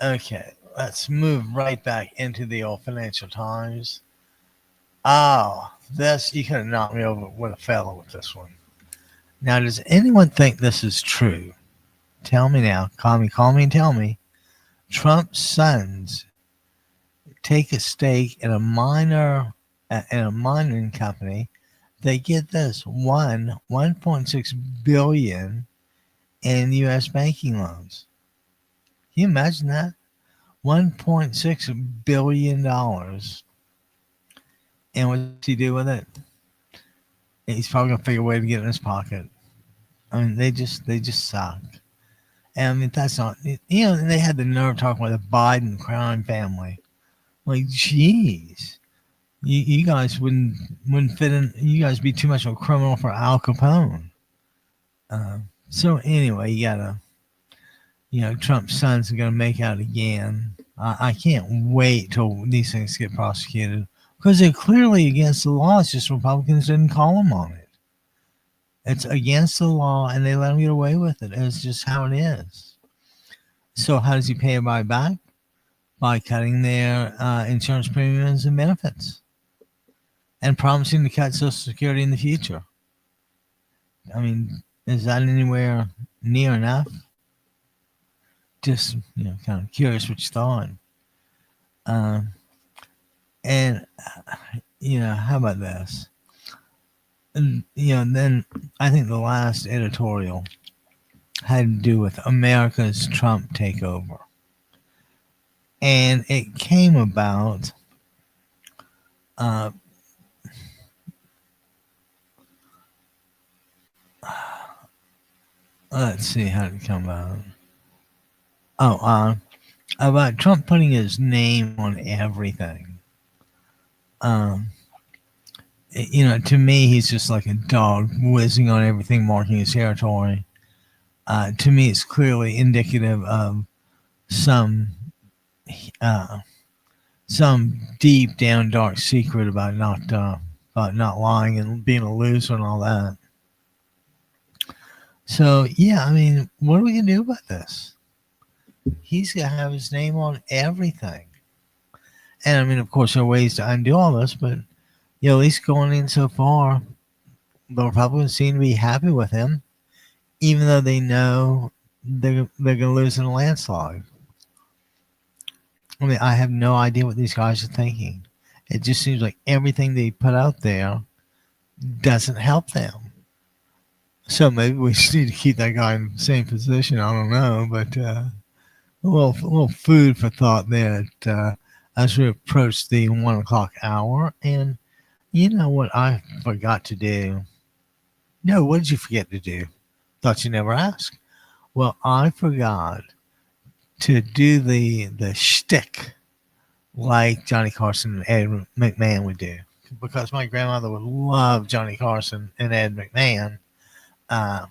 Okay, let's move right back into the old Financial Times. Oh, this you could have knocked me over with a feather with this one. Now, does anyone think this is true? Tell me now. Call me and tell me. Trump's sons take a stake in a mining company. They get this 1.6 billion in U.S. banking loans. Can you imagine that? $1.6 billion. And what does he do with it? He's probably gonna figure a way to get it in his pocket. I mean, they just suck. And I mean, that's not, and they had the nerve talking about the Biden crime family. Like, jeez, you guys wouldn't fit in. You guys be too much of a criminal for Al Capone. So anyway, you gotta, Trump's sons are gonna make out again. I can't wait till these things get prosecuted because they're clearly against the law. It's just Republicans didn't call them on it. It's against the law, and they let him get away with it. It's just how it is. So how does he pay everybody back? By cutting their insurance premiums and benefits and promising to cut Social Security in the future. I mean, is that anywhere near enough? Just, kind of curious what you thought. And, how about this? And, then I think the last editorial had to do with America's Trump takeover. And it came about let's see how did it come about. About Trump putting his name on everything. To me, he's just like a dog whizzing on everything, marking his territory. To me, it's clearly indicative of some deep down dark secret about not lying and being a loser and all that. So yeah, I mean, what are we gonna do about this? He's gonna have his name on everything. And I mean, of course, there are ways to undo all this, but at least going in so far, the Republicans seem to be happy with him, even though they know they're gonna lose in a landslide. I mean, I have no idea what these guys are thinking. It just seems like everything they put out there doesn't help them. So maybe we just need to keep that guy in the same position. I don't know, but a little food for thought there as we approach the 1 o'clock hour. And you know what I forgot to do? No, what did you forget to do? Thought you never asked. Well, I forgot to do the shtick like Johnny Carson and Ed McMahon would do, because my grandmother would love Johnny Carson and Ed McMahon, and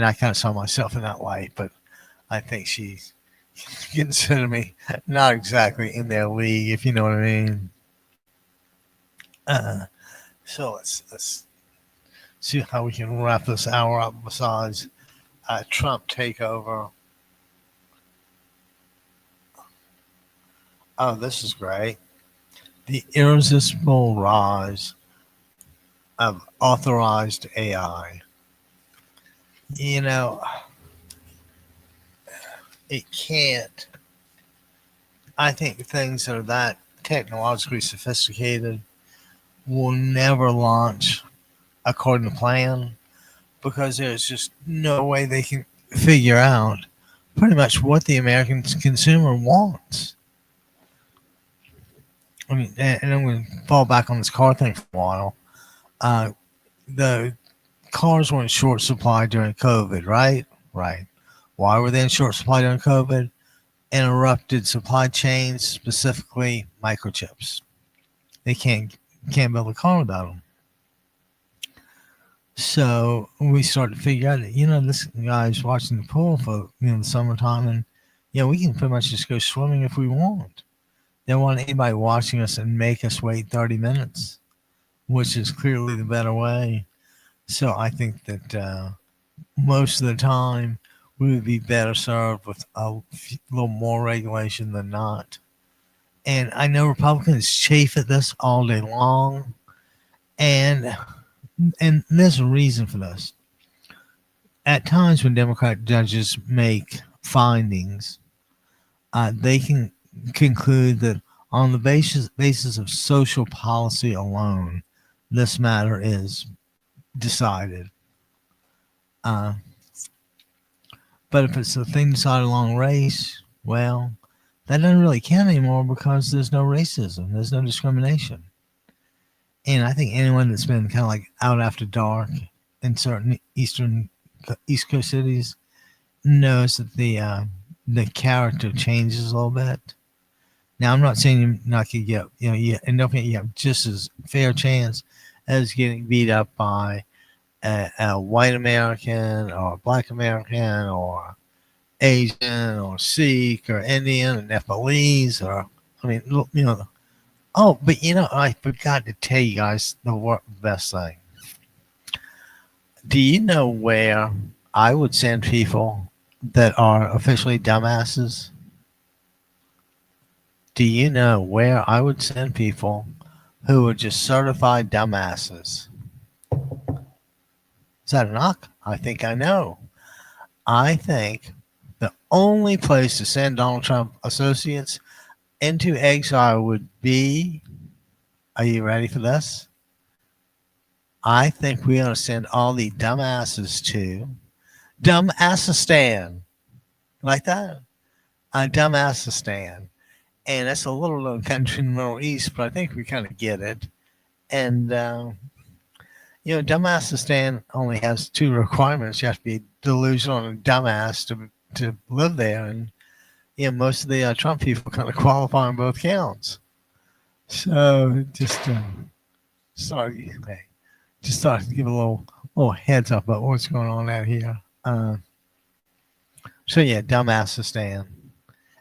I kind of saw myself in that light, but I think she considered me not exactly in their league, if you know what I mean. So let's see how we can wrap this hour up besides Trump takeover. Oh, this is great. The irresistible rise of authorized AI. It can't. I think things that are that technologically sophisticated will never launch according to plan, because there's just no way they can figure out pretty much what the American consumer wants. I mean, and I'm going to fall back on this car thing for a while. The cars were in short supply during COVID, right? Right. Why were they in short supply during COVID? Interrupted supply chains, specifically microchips. They can't build a car without them. So we started to figure out that, this guy's watching the pool for, the summertime, and, we can pretty much just go swimming if we want. They don't want anybody watching us and make us wait 30 minutes, which is clearly the better way. So I think that most of the time we would be better served with a little more regulation than not. And I know Republicans chafe at this all day long, and there's a reason for this. At times when Democrat judges make findings, they can conclude that on the basis of social policy alone, this matter is decided. Uh, but if it's a thing decided along race, well, that doesn't really count anymore because there's no racism, there's no discrimination. And I think anyone that's been kind of like out after dark in certain East Coast cities knows that the character changes a little bit. Now, I'm not saying you're not going to get, and don't forget you have just as fair chance as getting beat up by a white American or a black American or Asian or Sikh or Indian or Nepalese or, I mean, oh, but I forgot to tell you guys the best thing. Do you know where I would send people that are officially dumbasses? Do you know where I would send people who are just certified dumbasses? Is that a knock? I think I know. I think the only place to send Donald Trump associates into exile would be, are you ready for this? I think we ought to send all the dumbasses to Dumbassistan. Like that? Dumbassistan. And that's a little country in the Middle East, but I think we kind of get it. And, Dumbassistan only has two requirements. You have to be delusional and dumbass to live there. And, most of the Trump people kind of qualify on both counts. So just sorry, just thought I'd give a little heads up about what's going on out here. So yeah, Dumbassistan.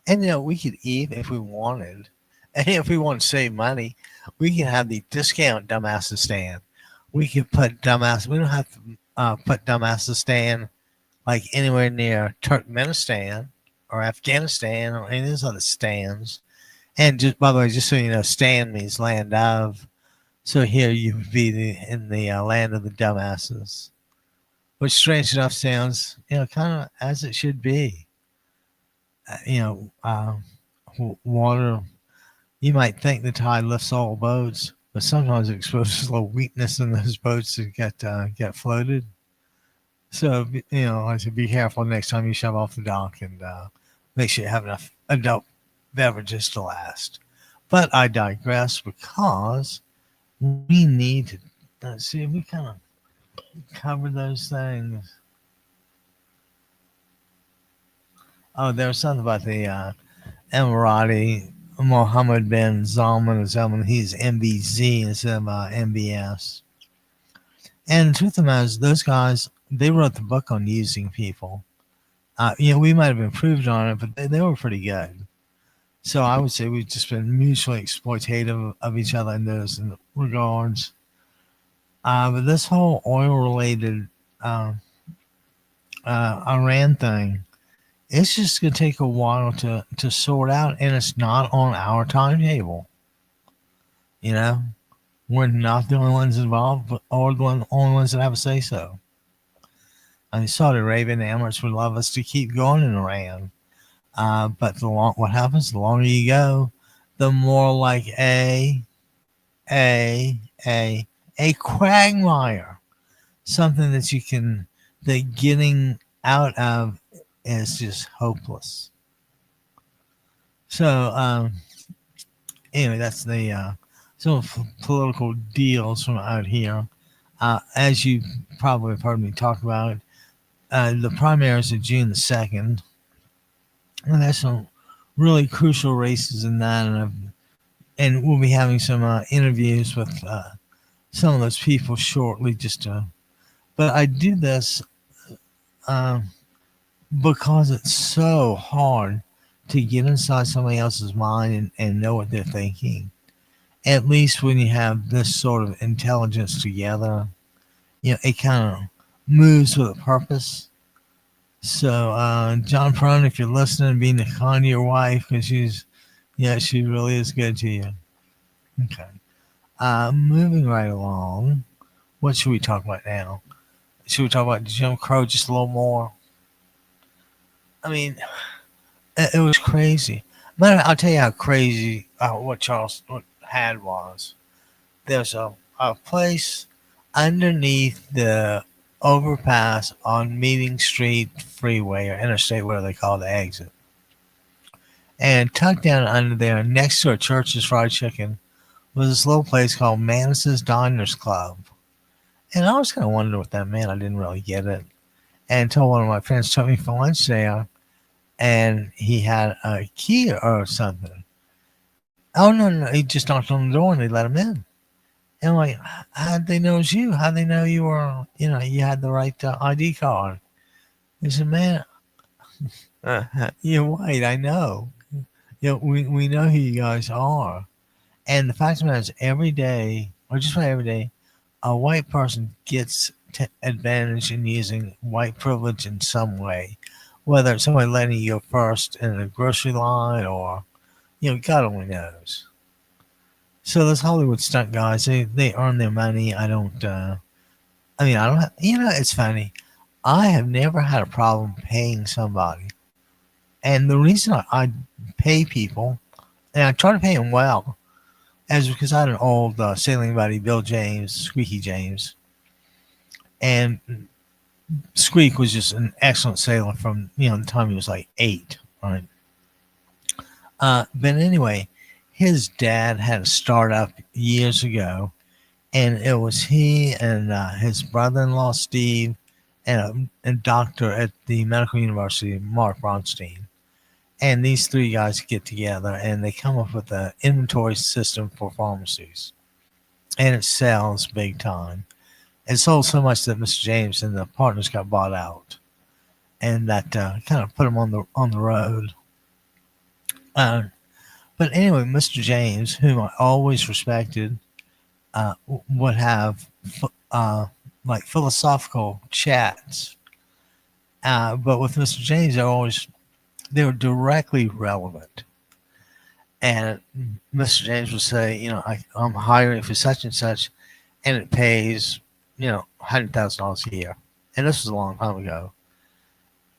And we could even, if we wanted, and if we want to save money, we can have the discount Dumbassistan. We could put dumbass. We don't have to put Dumbassistan like anywhere near Turkmenistan or Afghanistan or any of those other stands. And just by the way, just so you know, Stan means land of. So here you would be in the land of the dumbasses, which strange enough sounds, kind of as it should be. Water. You might think the tide lifts all boats, but sometimes it exposes a little weakness in those boats to get floated. So I said, be careful next time you shove off the dock and make sure you have enough adult beverages to last. But I digress because we need to see if we kind of cover those things. Oh, there was something about the Emirati Mohammed bin Salman. He's MBZ instead of MBS. And the truth of the matter is, those guys, they wrote the book on using people. We might have improved on it, but they were pretty good. So I would say we've just been mutually exploitative of each other in those regards. But this whole oil-related Iran thing, it's just going to take a while to sort out, and it's not on our timetable. We're not the only ones involved, or the only ones that have a say-so. I mean, Saudi Arabia and the Emirates would love us to keep going in Iran. But what happens, the longer you go, the more like a quagmire. Something that getting out of is just hopeless. So, anyway, that's the some political deals from out here. As you probably have heard me talk about, the primaries are June the 2nd. And there's some really crucial races in that. And we'll be having some interviews with some of those people shortly. But I do this because it's so hard to get inside somebody else's mind and know what they're thinking. At least when you have this sort of intelligence together, it kind of moves with a purpose. So, John Prone, if you're listening, being kind to your wife because yeah, she really is good to you. Okay. Moving right along. What should we talk about now? Should we talk about Jim Crow just a little more? I mean, it was crazy. But I'll tell you how crazy what Charles had was. There's a place underneath the overpass on Meeting Street Freeway or Interstate, whatever they call the exit. And tucked down under there, next to a Church's Fried Chicken, was this little place called Manus's Diners Club. And I was kind of wondering what that meant. I didn't really get it. And until one of my friends took me for lunch there, and he had a key or something. Oh, no, no. He just knocked on the door and they let him in. And I'm like, how'd they know it was you? How'd they know you were, you had the right ID card? He said, man, you're white. I know. We know who you guys are. And the fact of the matter is, every day, or just about every day, a white person gets advantage in using white privilege in some way, whether it's somebody letting you go first in a grocery line or, God only knows. So those Hollywood stunt guys, they earn their money. I don't have, it's funny. I have never had a problem paying somebody. And the reason I pay people, and I try to pay them well, is because I had an old sailing buddy, Bill James, Squeaky James. And Squeak was just an excellent sailor from, the time he was like 8, right? But anyway, his dad had a startup years ago, and it was he and his brother-in-law Steve and a doctor at the medical university, Mark Bronstein. And these three guys get together and they come up with an inventory system for pharmacies, and it sells big time. It sold so much that Mr. James and the partners got bought out, and that kind of put them on the road. Uh, but anyway, Mr. James, whom I always respected, would have like philosophical chats. But with Mr. James, they were directly relevant. And Mr. James would say, I'm hiring for such and such, and it pays, $100,000 a year. And this was a long time ago.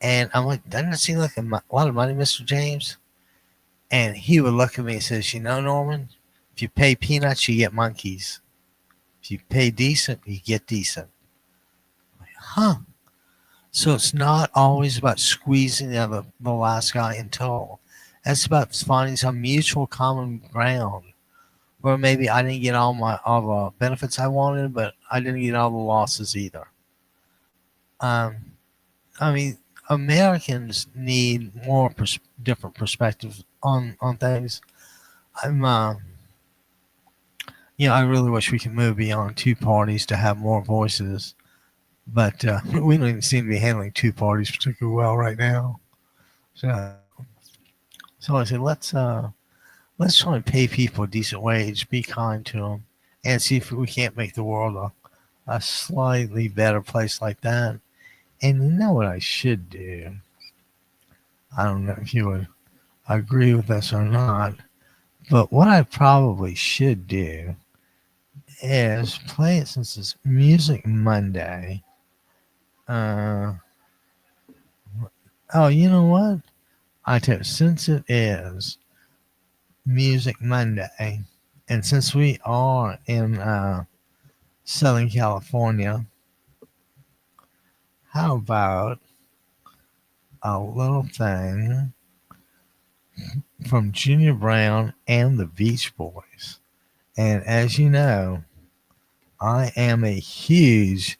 And I'm like, doesn't it seem like a lot of money, Mr. James? And he would look at me and says, Norman, if you pay peanuts, you get monkeys. If you pay decent, you get decent. I'm like, huh. So it's not always about squeezing the last guy in tow. It's about finding some mutual common ground where maybe I didn't get all the benefits I wanted, but I didn't get all the losses either. Um, I mean, Americans need more different perspectives on things. I'm, I really wish we could move beyond two parties to have more voices, but we don't even seem to be handling two parties particularly well right now. So, so I said, let's try and pay people a decent wage, be kind to them, and see if we can't make the world a slightly better place like that. And you know what I should do? I don't know if you would agree with this or not, but what I probably should do is play it since it's Music Monday. Uh, oh, you know what? I tell you, since it is Music Monday, and since we are in Southern California, how about a little thing from Junior Brown and the Beach Boys? And as you know, I am a huge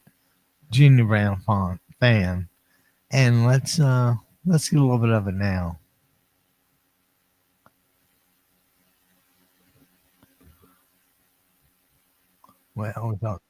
Junior Brown fan, and let's get a little bit of it now. Well, we thought,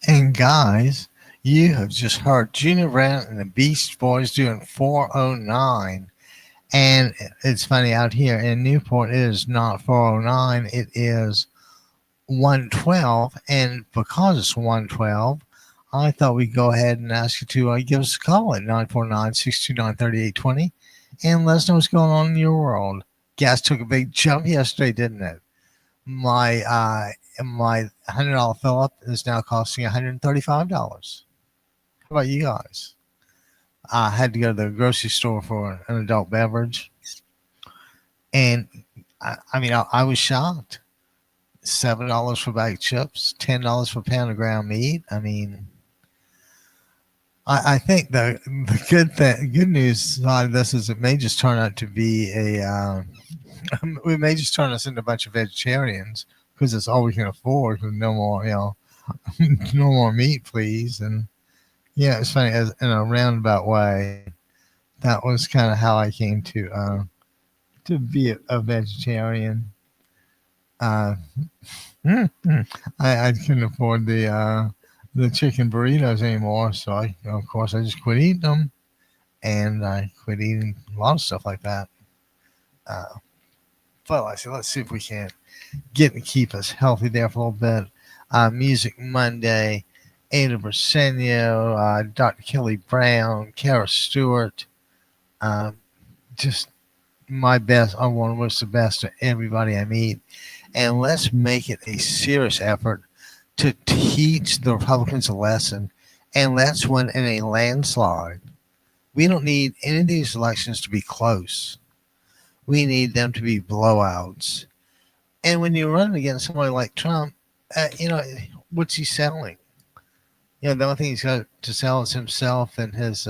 And guys, you have just heard Junior Brown and the Beast Boys doing 409. And it's funny, out here in Newport, it is not 409, it is 112. And because it's 112, I thought we'd go ahead and ask you to give us a call at 949-629-3820 and let us know what's going on in your world. Gas took a big jump yesterday, didn't it? My $100 fill up is now costing $135. How about you guys? I had to go to the grocery store for an adult beverage, and I was shocked. $7 for a bag of chips, $10 for a pound of ground meat. I mean, I think the good news side of this is it may just turn out to be we may just turn us into a bunch of vegetarians because it's all we can afford. With no more, no more meat, please. And yeah, it's funny, as in a roundabout way. That was kind of how I came to be a vegetarian. Uh, I couldn't afford the chicken burritos anymore, so of course I just quit eating them, and I quit eating a lot of stuff like that. Uh, but let's see if we can get and keep us healthy there for a little bit. Music Monday, Ada Bersenio, Dr. Kelly Brown, Kara Stewart. Um, just my best. I want to wish the best to everybody I meet. And let's make it a serious effort to teach the Republicans a lesson. And let's win in a landslide. We don't need any of these elections to be close. We need them to be blowouts. And when you're running against somebody like Trump, what's he selling? The only thing he's got to sell is himself and his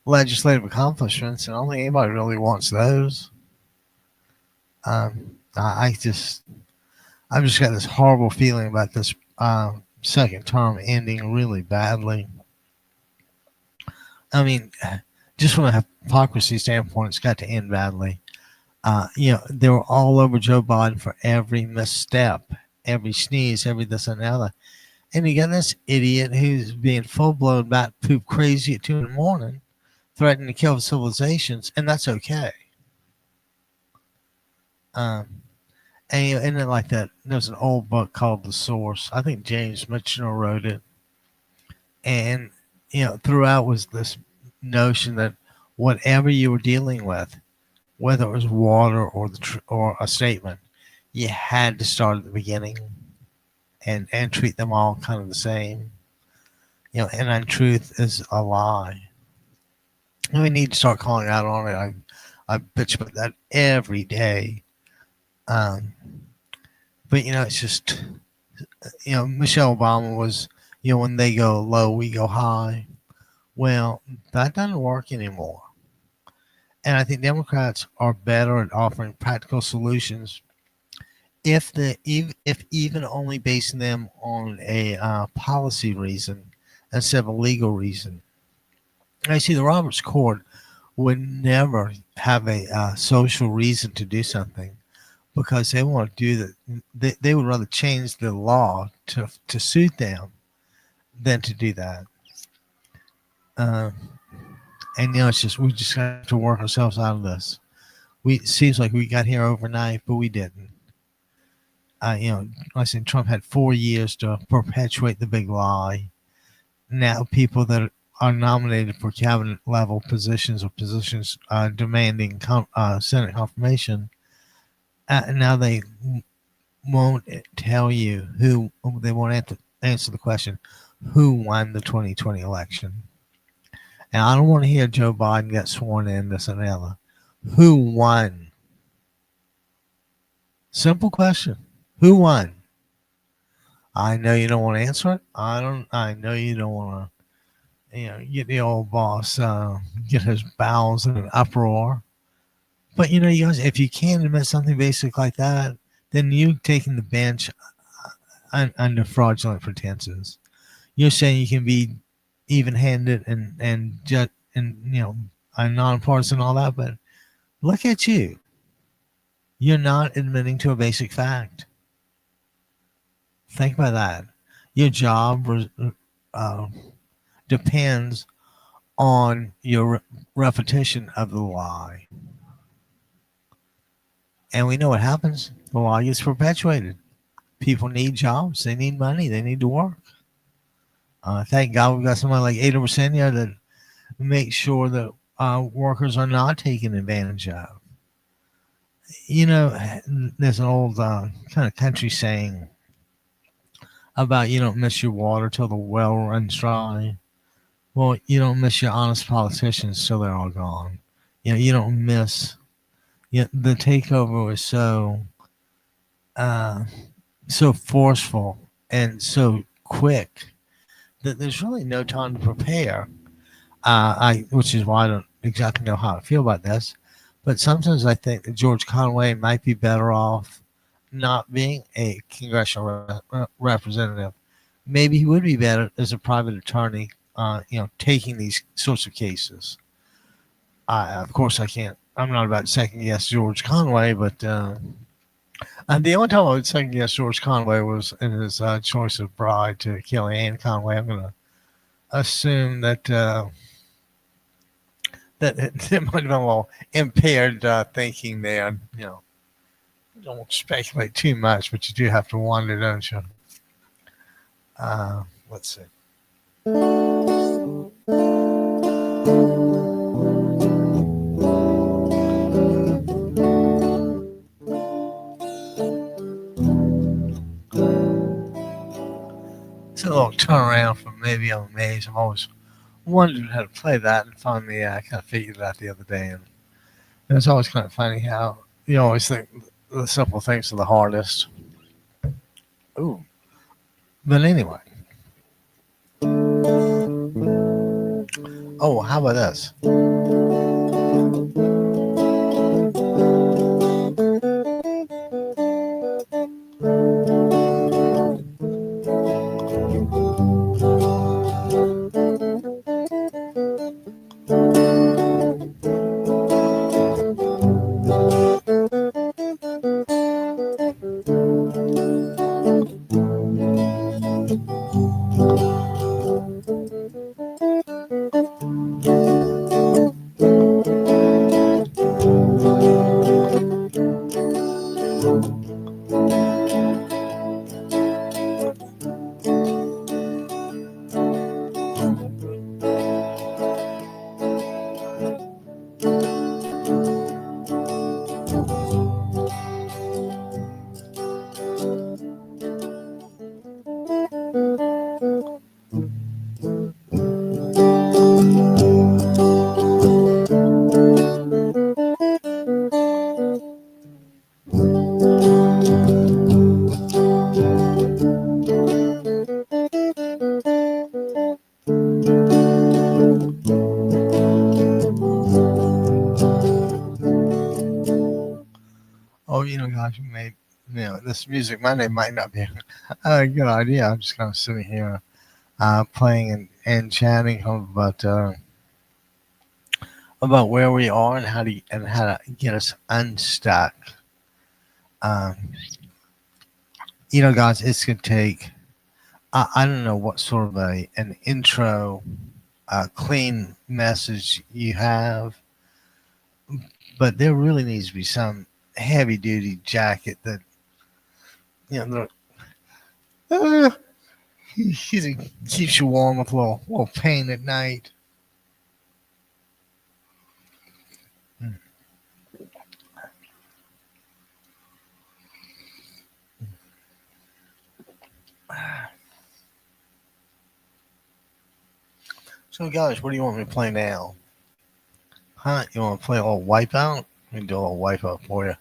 legislative accomplishments, and I don't think anybody really wants those. I've just got this horrible feeling about this second term ending really badly. I mean, just from a hypocrisy standpoint, it's got to end badly. They were all over Joe Biden for every misstep, every sneeze, every this and the other. And you got this idiot who's being full-blown bat poop crazy at 2 in the morning, threatening to kill civilizations, and that's okay. And then like that, there's an old book called The Source. I think James Michener wrote it. And, throughout was this notion that whatever you were dealing with, whether it was water or a statement, you had to start at the beginning and treat them all kind of the same. And untruth is a lie. And we need to start calling out on it. I bitch about that every day. But it's just, Michelle Obama was, when they go low, we go high. Well, that doesn't work anymore. And I think Democrats are better at offering practical solutions if even only basing them on a policy reason instead of a legal reason. I see the Roberts Court would never have a social reason to do something because they want to do that. They would rather change the law to suit them than to do that. Uh, and it's just we just have to work ourselves out of this. We it seems like we got here overnight, but we didn't. Like I said, Trump had 4 years to perpetuate the big lie. Now, people that are nominated for cabinet level positions or positions demanding Senate confirmation, now they won't tell you who, they won't answer the question, who won the 2020 election. And I don't want to hear Joe Biden get sworn in, this and the other. Who won? Simple question. Who won? I know you don't want to answer it. I know you don't want to, get the old boss, get his bowels in an uproar. But you guys, if you can't admit something basic like that, then you taking the bench under fraudulent pretenses. You're saying you can be even-handed and just and nonpartisan and all that, but look at you. You're not admitting to a basic fact. Think about that. Your job uh, depends on your repetition of the lie. And we know what happens. The lie gets perpetuated. People need jobs. They need money. They need to work. Thank God we've got somebody like Ada Rosenia that makes sure that workers are not taken advantage of. There's an old kind of country saying about you don't miss your water till the well runs dry. Well, you don't miss your honest politicians till they're all gone. You don't miss. The takeover was uh, so forceful and so quick that there's really no time to prepare. Which is why I don't exactly know how I feel about this. But sometimes I think that George Conway might be better off not being a congressional representative. Maybe he would be better as a private attorney, taking these sorts of cases. Of course, I can't. I'm not about to second guess George Conway, but the only time I would second guess George Conway was in his choice of bride to Kellyanne Conway. I'm going to assume that it might have been a little impaired thinking there. Don't speculate too much, but you do have to wonder, don't you? Let's see. It's a little turnaround from Maybe I'm Amazed. I've always wondered how to play that, and finally I kind of figured it out the other day. And it's always kind of funny how you always think the simple things are the hardest. Ooh. But anyway. Oh, how about this? Oh, guys, we made this music. My name might not be a good idea. I'm just kind of sitting here playing and chatting about about where we are and how to get us unstuck. Um, guys, it's gonna take. I don't know what sort of an intro, clean message you have, but there really needs to be some heavy duty jacket that that keeps you warm with a little pain at night. So, guys, what do you want me to play now? Huh? You want to play a little Wipeout? Let me do a little Wipeout for you.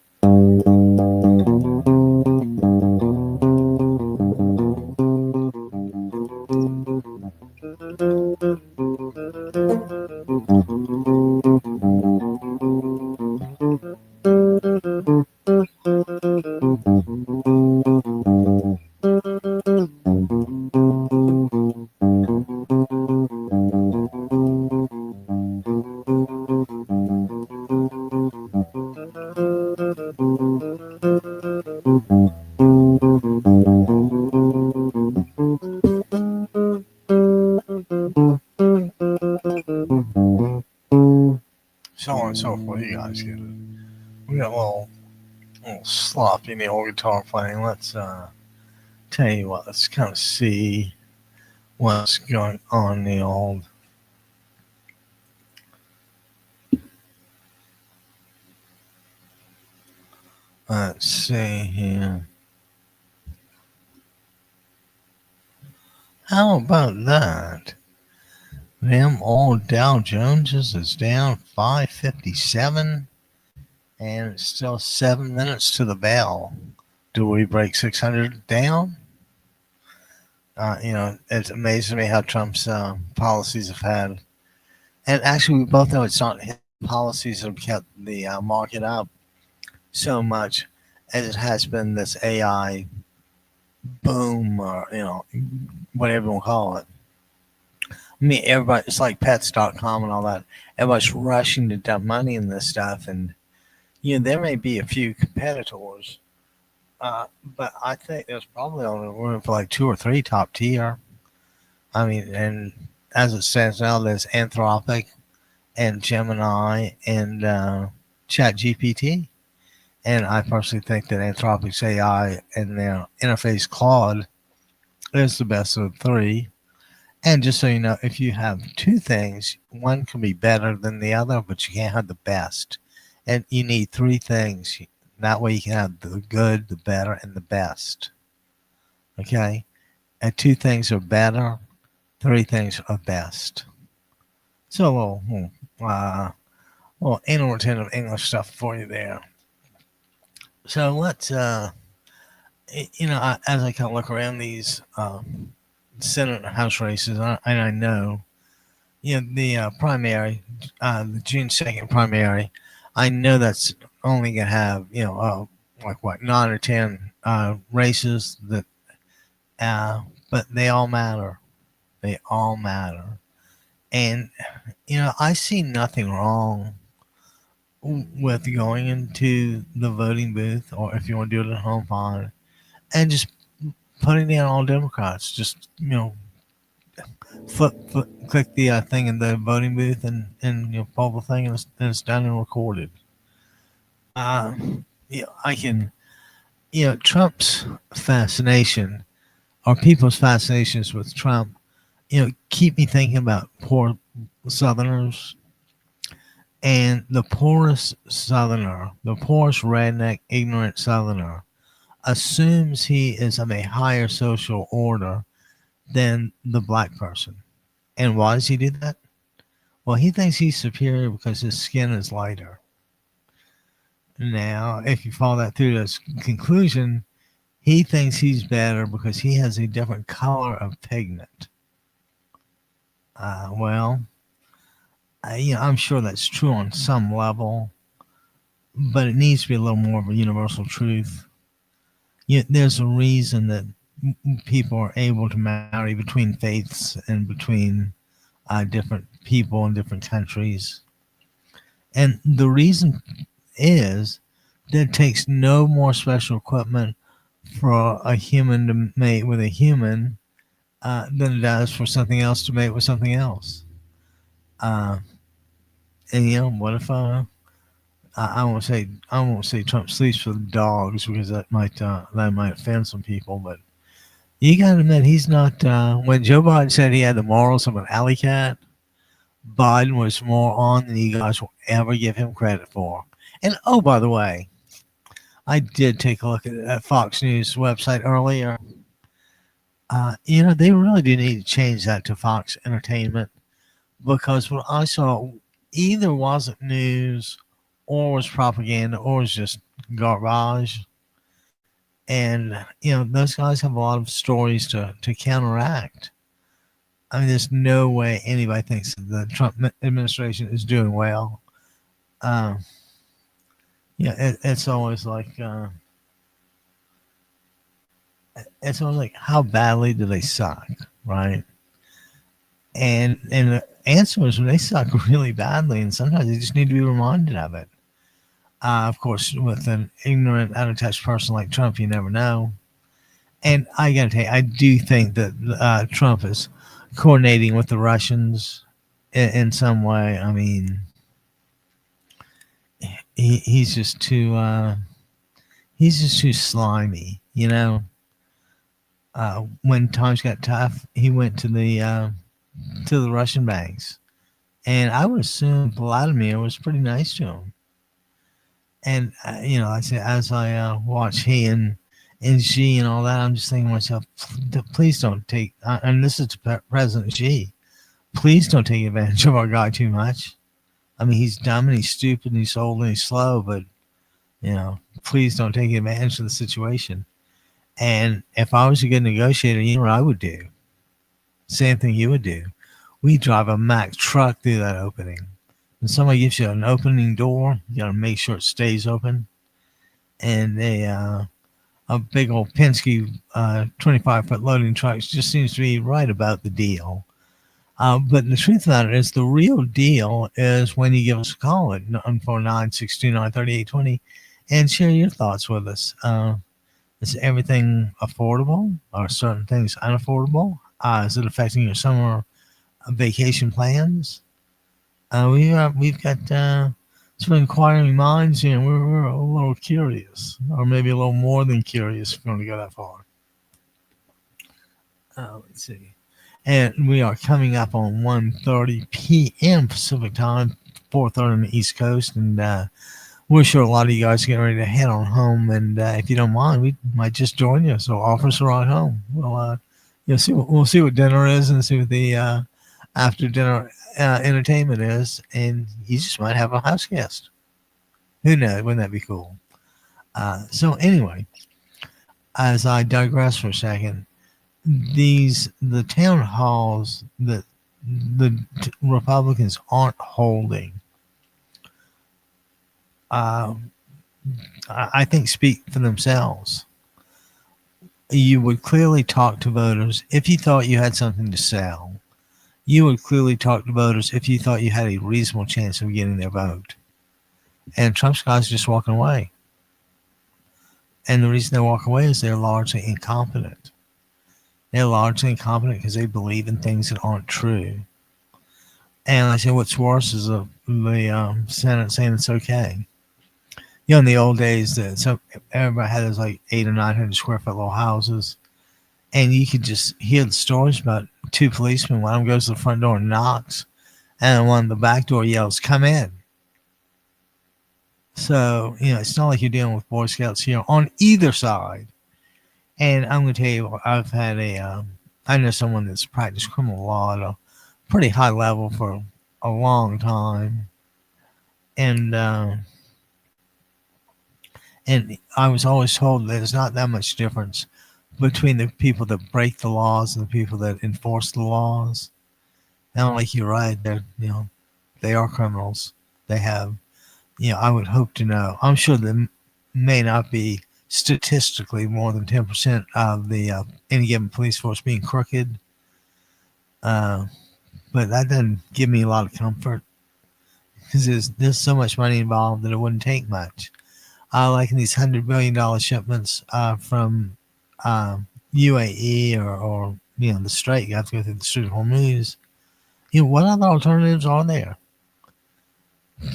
So on and so forth. You guys get it. We got a little sloppy in the old guitar playing. Let's tell you what. Let's kind of see what's going on in the old. Let's see here. How about that? Them old Dow Joneses is down 557, and it's still 7 minutes to the bell. Do we break 600 down? It's amazing to me how Trump's policies have had. And actually, we both know it's not his policies that have kept the market up so much as it has been this AI boom, or whatever you want to call it. I mean, everybody, it's like pets.com and all that. Everybody's rushing to dump money in this stuff. And, there may be a few competitors, but I think there's probably only room for like two or three top tier. I mean, and as it stands now, there's Anthropic and Gemini and ChatGPT. And I personally think that Anthropic's AI and their interface Claude is the best of the three. And just so you know, if you have two things, one can be better than the other, but you can't have the best. And you need three things. That way you can have the good, the better, and the best. Okay? And two things are better, three things are best. So a little anal retentive English stuff for you there. So let's, as I kind of look around these Senate and House races, and I know, the primary, the June 2nd primary, I know that's only going to have, like what, 9 or 10 races that, but they all matter. They all matter. And, I see nothing wrong with going into the voting booth, or if you want to do it at home, fine, and just putting down all Democrats. Just click the thing in the voting booth, and pull the thing, and it's done and recorded. I can, Trump's fascination, or people's fascinations with Trump, keep me thinking about poor Southerners. And the poorest Southerner, the poorest redneck, ignorant Southerner, assumes he is of a higher social order than the black person. And why does he do that? Well, he thinks he's superior because his skin is lighter. Now, if you follow that through to its conclusion, he thinks he's better because he has a different color of pigment. I'm sure that's true on some level, but it needs to be a little more of a universal truth. There's a reason that people are able to marry between faiths and between different people in different countries. And the reason is that it takes no more special equipment for a human to mate with a human than it does for something else to mate with something else. Uh, and what if I won't say Trump sleeps with dogs because that might offend some people, but you got to admit he's not. When Joe Biden said he had the morals of an alley cat, Biden was more on than you guys will ever give him credit for. And oh, by the way, I did take a look at Fox News website earlier. They really do need to change that to Fox Entertainment because what I saw either wasn't news or was propaganda or was just garbage. And those guys have a lot of stories to counteract. I mean, there's no way anybody thinks that the Trump administration is doing well. Um, it's always like how badly do they suck, right? And the answer is they suck really badly, and sometimes they just need to be reminded of it. Of course, with an ignorant, out of touch person like Trump, you never know. And I got to tell you, I do think that Trump is coordinating with the Russians in some way. I mean, he's just too slimy, when times got tough, he went to the Russian banks, and I would assume Vladimir was pretty nice to him. And I say as I watch he and Xi and all that, I'm just thinking to myself, please don't take. And this is to President Xi. Please don't take advantage of our guy too much. I mean, he's dumb and he's stupid and he's old and he's slow, but please don't take advantage of the situation. And if I was a good negotiator, you know what I would do? Same thing you would do. We drive a Mack truck through that opening. When somebody gives you an opening door, you got to make sure it stays open. And a big old Penske 25-foot loading truck just seems to be right about the deal. But the truth of it is, the real deal is when you give us a call at 949-629-3820 and share your thoughts with us. Is everything affordable? Are certain things unaffordable? Is it affecting your summer vacation plans? We've got some inquiring minds here, and we're a little curious, or maybe a little more than curious if you want to go that far. Let's see. And we are coming up on 1:30 p.m. Pacific time, 4:30 on the East Coast, and we're sure a lot of you guys are getting ready to head on home. And if you don't mind, we might just join you. So offer us a ride home. We'll see what dinner is and see what the after dinner entertainment is, and you just might have a house guest. Who knows? Wouldn't that be cool? So anyway, as I digress for a second, the town halls that the Republicans aren't holding, I think speak for themselves. You would clearly talk to voters if you thought you had something to sell. You would clearly talk to voters if you thought you had a reasonable chance of getting their vote. And Trump's guys are just walking away. And the reason they walk away is they're largely incompetent. They're largely incompetent because they believe in things that aren't true. And I say what's worse is the Senate saying it's okay. In the old days, everybody had those like 800 or 900 square foot little houses. And you could just hear the stories about two policemen. One of them goes to the front door and knocks, and one of the back door yells, "Come in." So, it's not like you're dealing with Boy Scouts here on either side. And I'm going to tell you, I've had I know someone that's practiced criminal law at a pretty high level for a long time. And I was always told there's not that much difference between the people that break the laws and the people that enforce the laws. Now, like you're right, they are criminals. They have, I would hope to know. I'm sure there may not be statistically more than 10% of the any given police force being crooked. But that doesn't give me a lot of comfort. because there's so much money involved that it wouldn't take much. Like in these $100 billion shipments from UAE or the Strait, you have to go through the Strait of Hormuz. What other alternatives are there?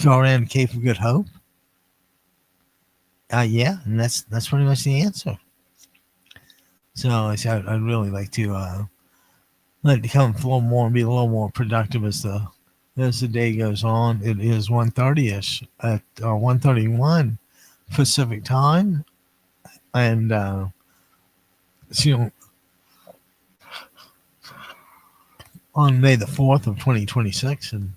Go around Cape of Good Hope? Yeah, and that's pretty much the answer. So I'd really like to come a little more and be a little more productive as the day goes on. It is 1:30ish at 1:31 Pacific time, and you know, on May the 4th of 2026, and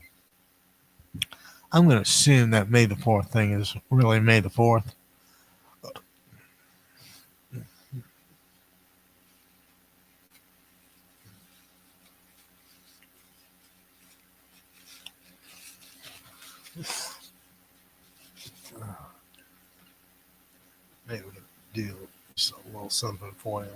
I'm going to assume that May the 4th thing is really May the 4th. Maybe we can do a little something for you.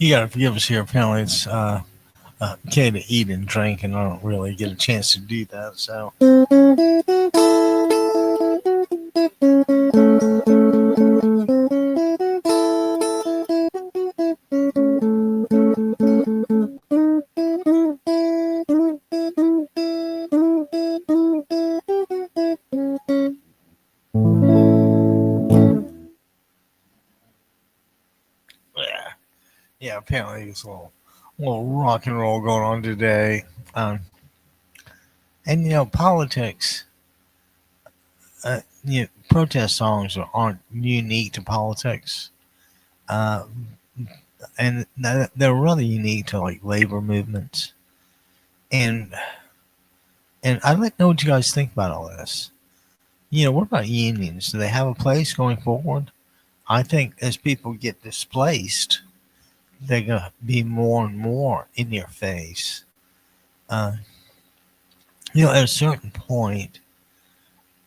You gotta forgive us here. Apparently, it's okay to eat and drink, and I don't really get a chance to do that. So. Yeah, apparently it's a little rock and roll going on today. And politics, protest songs aren't unique to politics. Uh, and they're really unique to like labor movements. And I'd like to know what you guys think about all this. What about unions? Do they have a place going forward? I think as people get displaced, they're going to be more and more in your face. At a certain point,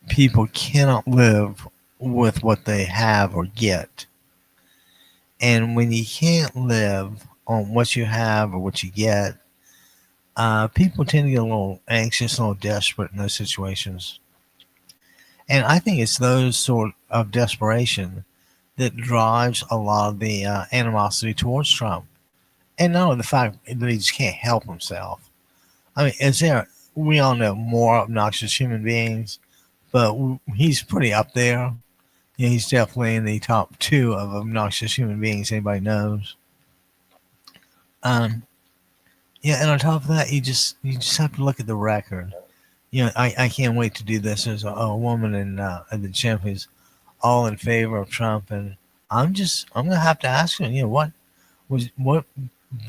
people cannot live with what they have or get. And when you can't live on what you have or what you get, people tend to get a little anxious, a little desperate in those situations. And I think it's those sort of desperation that drives a lot of the animosity towards Trump. And not only the fact that he just can't help himself, I mean, is there? We all know more obnoxious human beings, but he's pretty up there. Yeah, he's definitely in the top two of obnoxious human beings anybody knows. Um, yeah, and on top of that, you just have to look at the record. I can't wait to do this. There's a woman in the gym who's all in favor of Trump, and I'm gonna have to ask her. What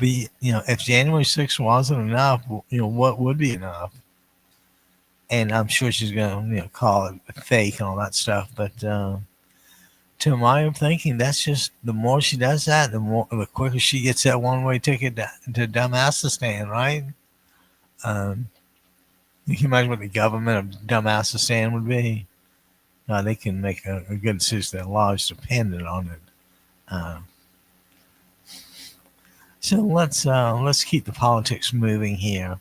be if January 6th wasn't enough, what would be enough? And I'm sure she's gonna call it fake and all that stuff, but. To my thinking, that's just the more she does that, the quicker she gets that one way ticket to Dumbassistan, right? Um, you can imagine what the government of Dumbassistan would be. They can make a good decision. Their lives dependent on it. Um, so let's keep the politics moving here,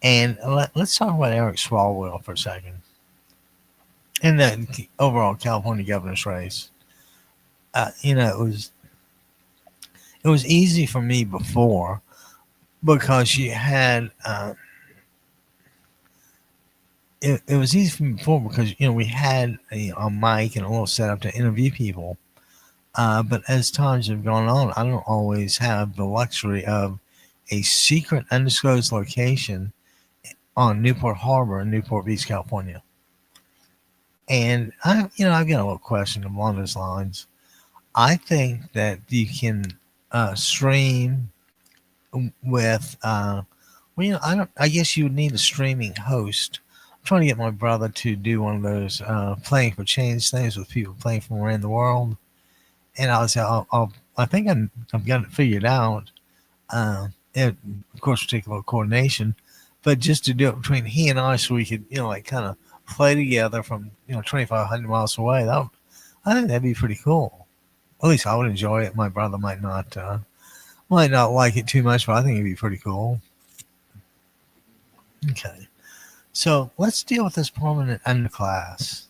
and let's talk about Eric Swalwell for a second in the overall California governor's race. It was easy for me before because you had it was easy for me before because we had a mic and a little setup to interview people. But as times have gone on, I don't always have the luxury of a secret, undisclosed location on Newport Harbor in Newport Beach, California. And I've got a little question along those lines. I think that you can stream with well, I guess you would need a streaming host. I'm trying to get my brother to do one of those playing for change things with people playing from around the world. And I think I've got it figured out. Of course, we take a little coordination, but just to do it between he and I, so we could like kind of play together from 2,500 miles away. I think that'd be pretty cool. At least I would enjoy it. My brother might not like it too much, but I think it'd be pretty cool. Okay. So let's deal with this prominent underclass.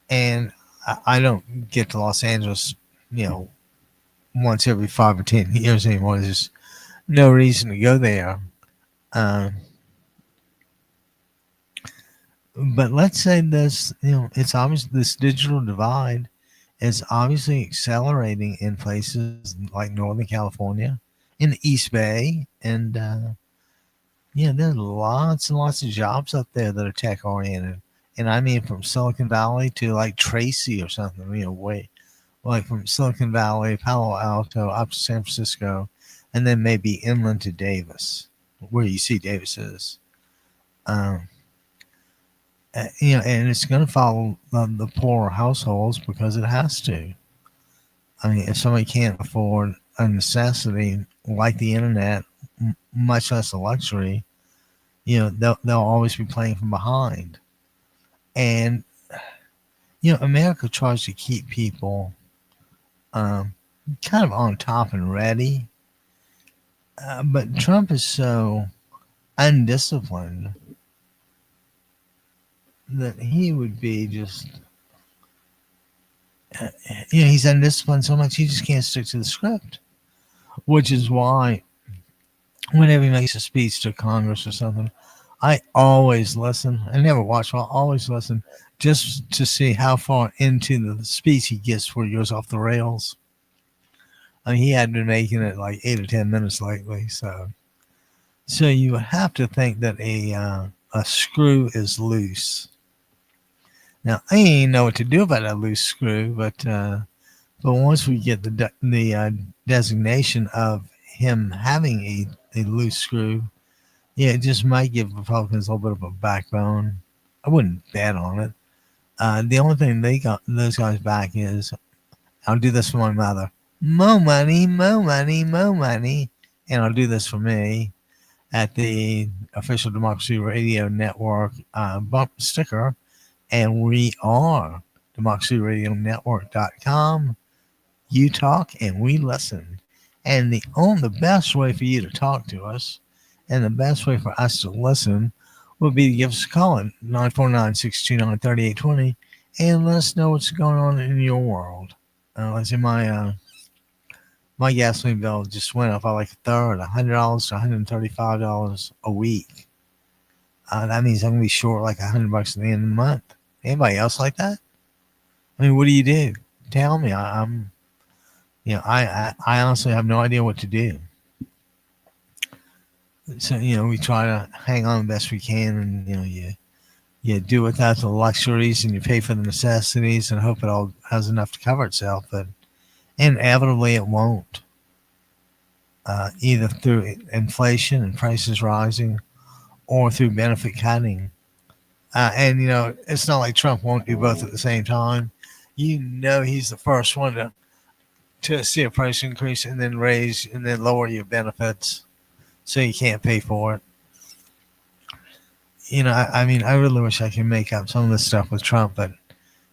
And I don't get to Los Angeles, you know, once every 5 or 10 years anymore. There's just no reason to go there. Um, but let's say this, it's obvious this digital divide is obviously accelerating in places like Northern California, in the East Bay, and there's lots and lots of jobs up there that are tech oriented. And I mean from Silicon Valley to like Tracy or something, way like from Silicon Valley, Palo Alto, up to San Francisco, and then maybe inland to Davis, where you see Davis is. Um, and it's going to follow the poorer households because it has to. I mean, if somebody can't afford a necessity like the internet, much less a luxury, they'll always be playing from behind. And America tries to keep people um, kind of on top and ready, but Trump is so undisciplined that he would be just he's undisciplined so much he just can't stick to the script, which is why whenever he makes a speech to Congress or something, I always listen. I never watch, but I always listen just to see how far into the speech he gets before he goes off the rails. I mean, he had been making it like 8 or 10 minutes lately, so you would have to think that a screw is loose. Now I ain't know what to do about a loose screw, but once we get the designation of him having a loose screw, yeah, it just might give Republicans a little bit of a backbone. I wouldn't bet on it. The only thing they got those guys back is I'll do this for my mother. More money, more money, more money. And I'll do this for me at the official Democracy Radio Network bump sticker. And we are democracyradionetwork.com. You talk and we listen. And the best way for you to talk to us and the best way for us to listen would be to give us a call at 949-629-3820 and let us know what's going on in your world. Let's see, my gasoline bill just went up by like a third, $100 to $135 a week. That means I'm gonna be short like $100 at the end of the month. Anybody else like that? I mean, what do you do? Tell me. I'm, I honestly have no idea what to do. So, we try to hang on the best we can, and you do without the luxuries, and you pay for the necessities, and hope it all has enough to cover itself. But inevitably, it won't. Either through inflation and prices rising, or through benefit cutting. And it's not like Trump won't do both at the same time. He's the first one to see a price increase and then raise and then lower your benefits so you can't pay for it. I mean, I really wish I could make up some of this stuff with Trump, but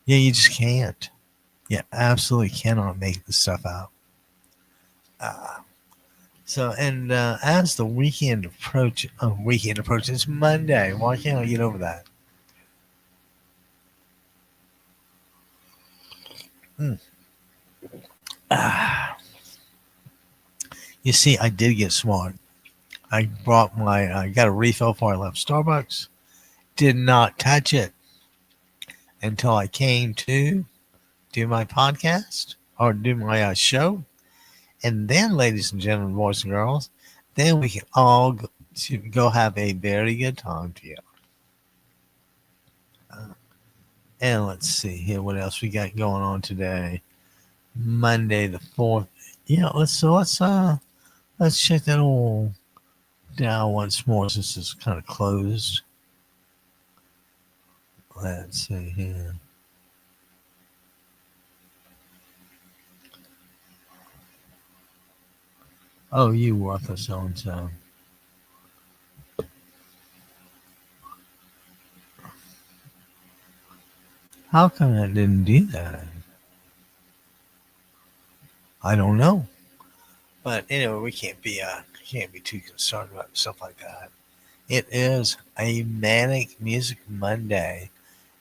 yeah, you just can't. You absolutely cannot make this stuff out. Uh, and as the weekend approaches, Monday. Why can't I get over that? Mm. Ah. You see, I did get smart. I got a refill before I left Starbucks. Did not touch it until I came to do my podcast or do my show. And then, ladies and gentlemen, boys and girls, then we can all go have a very good time together. And let's see here what else we got going on today. Monday the 4th. Yeah, let's check that old down once more since it's kind of closed. Let's see here. Oh, you worthless so-and-so. How come I didn't do that? I don't know. But anyway, we can't be too concerned about stuff like that. It is a manic music Monday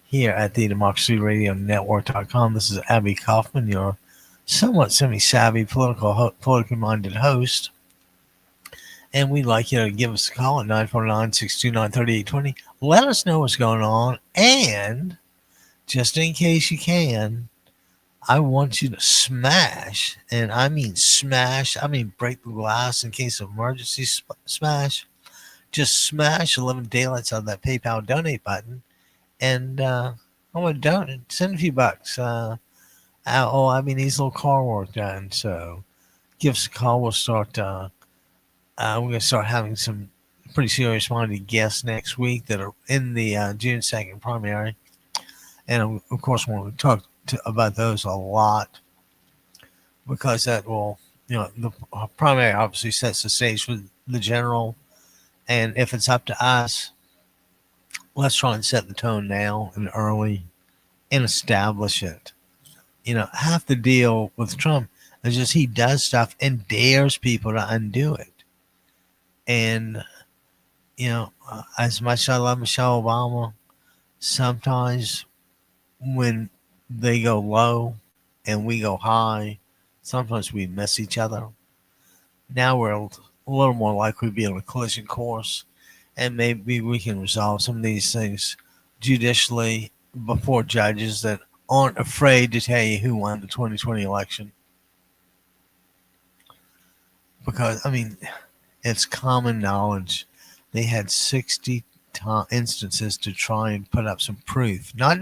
here at the Democracy Radio Network.com. This is Abby Kaufman, your somewhat semi-savvy politically minded host. And we'd like you to give us a call at 949-629-3820. Let us know what's going on. And just in case you can, I want you to smash, and I mean smash, I mean break the glass in case of emergency smash. Just smash 11 daylights on that PayPal donate button. And I'm going to send a few bucks. I mean, needs a little car work done. So give us a call. We'll start, we're going to start having some pretty serious minded guests next week that are in the June 2nd primary. And of course, we'll talk about those a lot because that will, the primary obviously sets the stage for the general. And if it's up to us, let's try and set the tone now and early and establish it. Half the deal with Trump is just he does stuff and dares people to undo it. And, as much as I love Michelle Obama, sometimes when they go low and we go high, sometimes we miss each other. Now we're a little more likely to be on a collision course, and maybe we can resolve some of these things judicially before judges that aren't afraid to tell you who won the 2020 election. Because, I mean, it's common knowledge. They had 60 instances to try and put up some proof. Not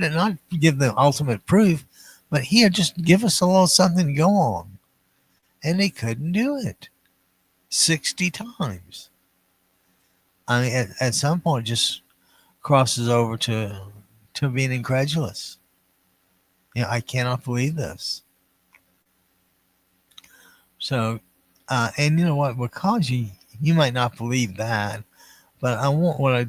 give the ultimate proof, but here, just give us a little something to go on. And they couldn't do it. 60 times. I mean, at some point, it just crosses over to being incredulous. I cannot believe this. So, and you know what? Because you might not believe that, but I want you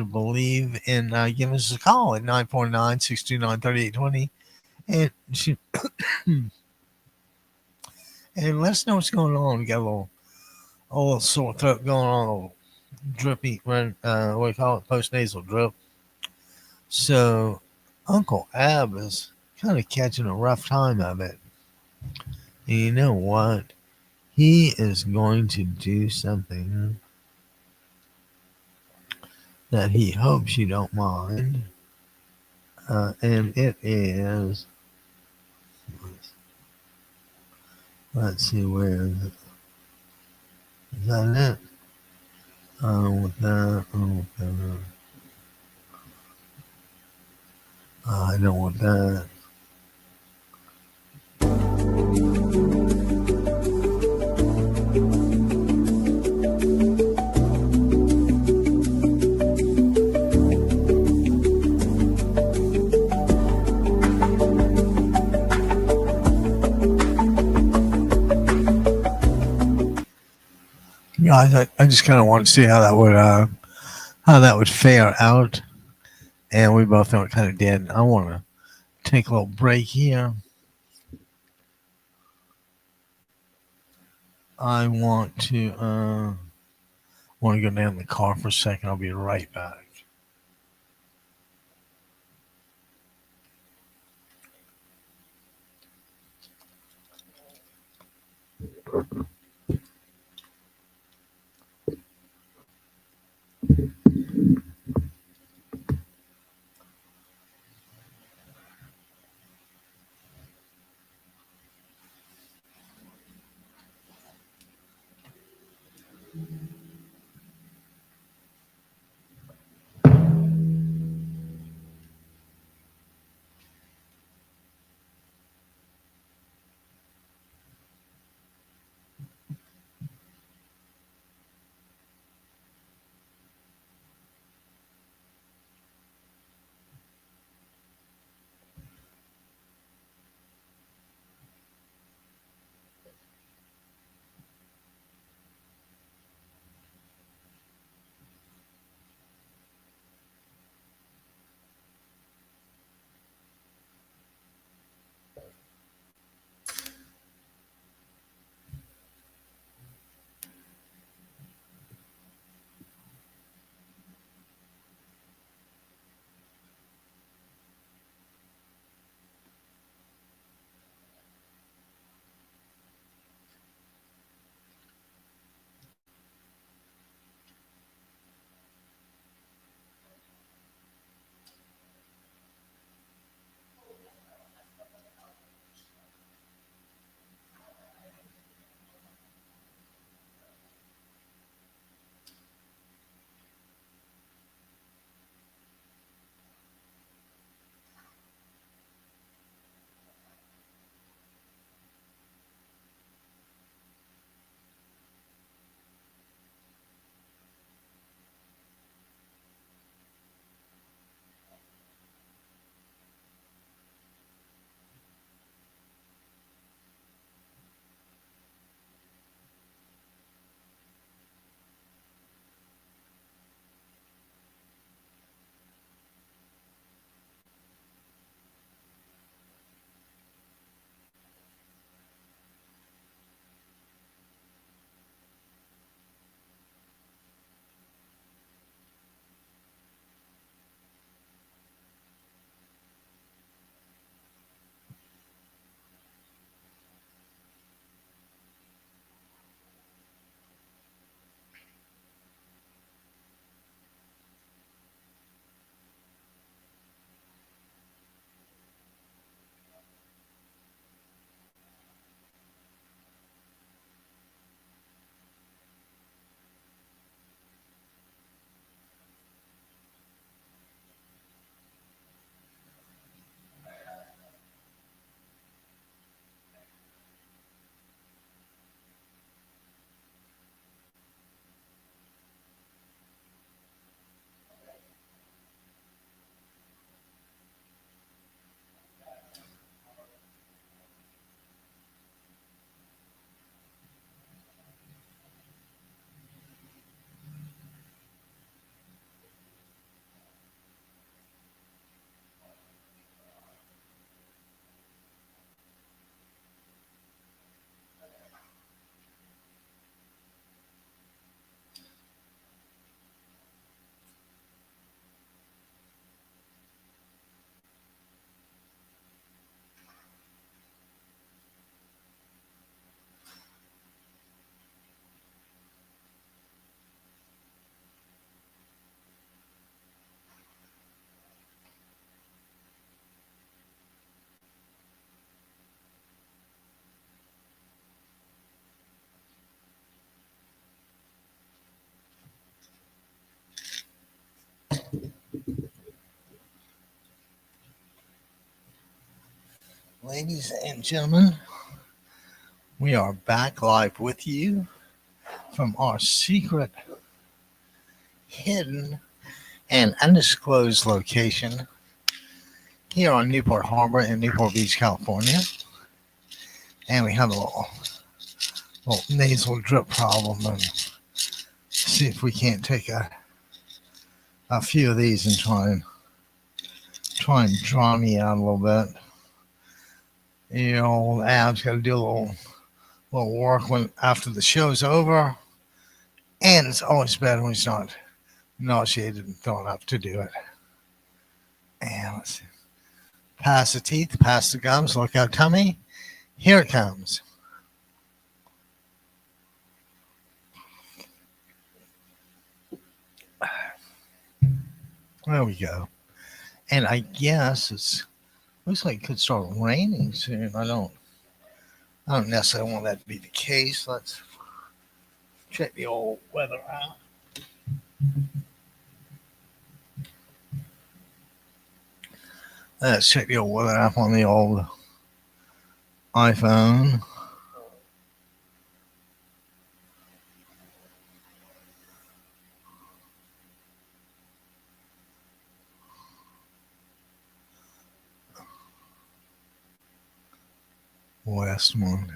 to believe in giving us a call at 949-629-3820 and and let us know what's going on. We got a little sore throat going on, a little drippy, what do you call it? Post-nasal drip. So Uncle Ab is kind of catching a rough time of it. And you know what? He is going to do something that he hopes you don't mind. And it is, let's see, where is it? Is that it? With that, I don't want that. Guys, I just kind of want to see how that would fare out, and we both know it kind of did. I want to take a little break here. I want to go down in the car for a second. I'll be right back. Ladies and gentlemen, we are back live with you from our secret, hidden, and undisclosed location here on Newport Harbor in Newport Beach, California. And we have a little nasal drip problem, and see if we can't take a few of these and try and draw me out a little bit. You know, Ab's got to do a little work when after the show's over, and it's always better when he's not nauseated and thrown up to do it. And let's see. Pass the teeth, pass the gums, look out tummy. Here it comes. There we go. And I guess it's looks like it could start raining soon. I don't necessarily want that to be the case. Let's check the old weather out. Let's check the old weather app on the old iPhone. Westmont.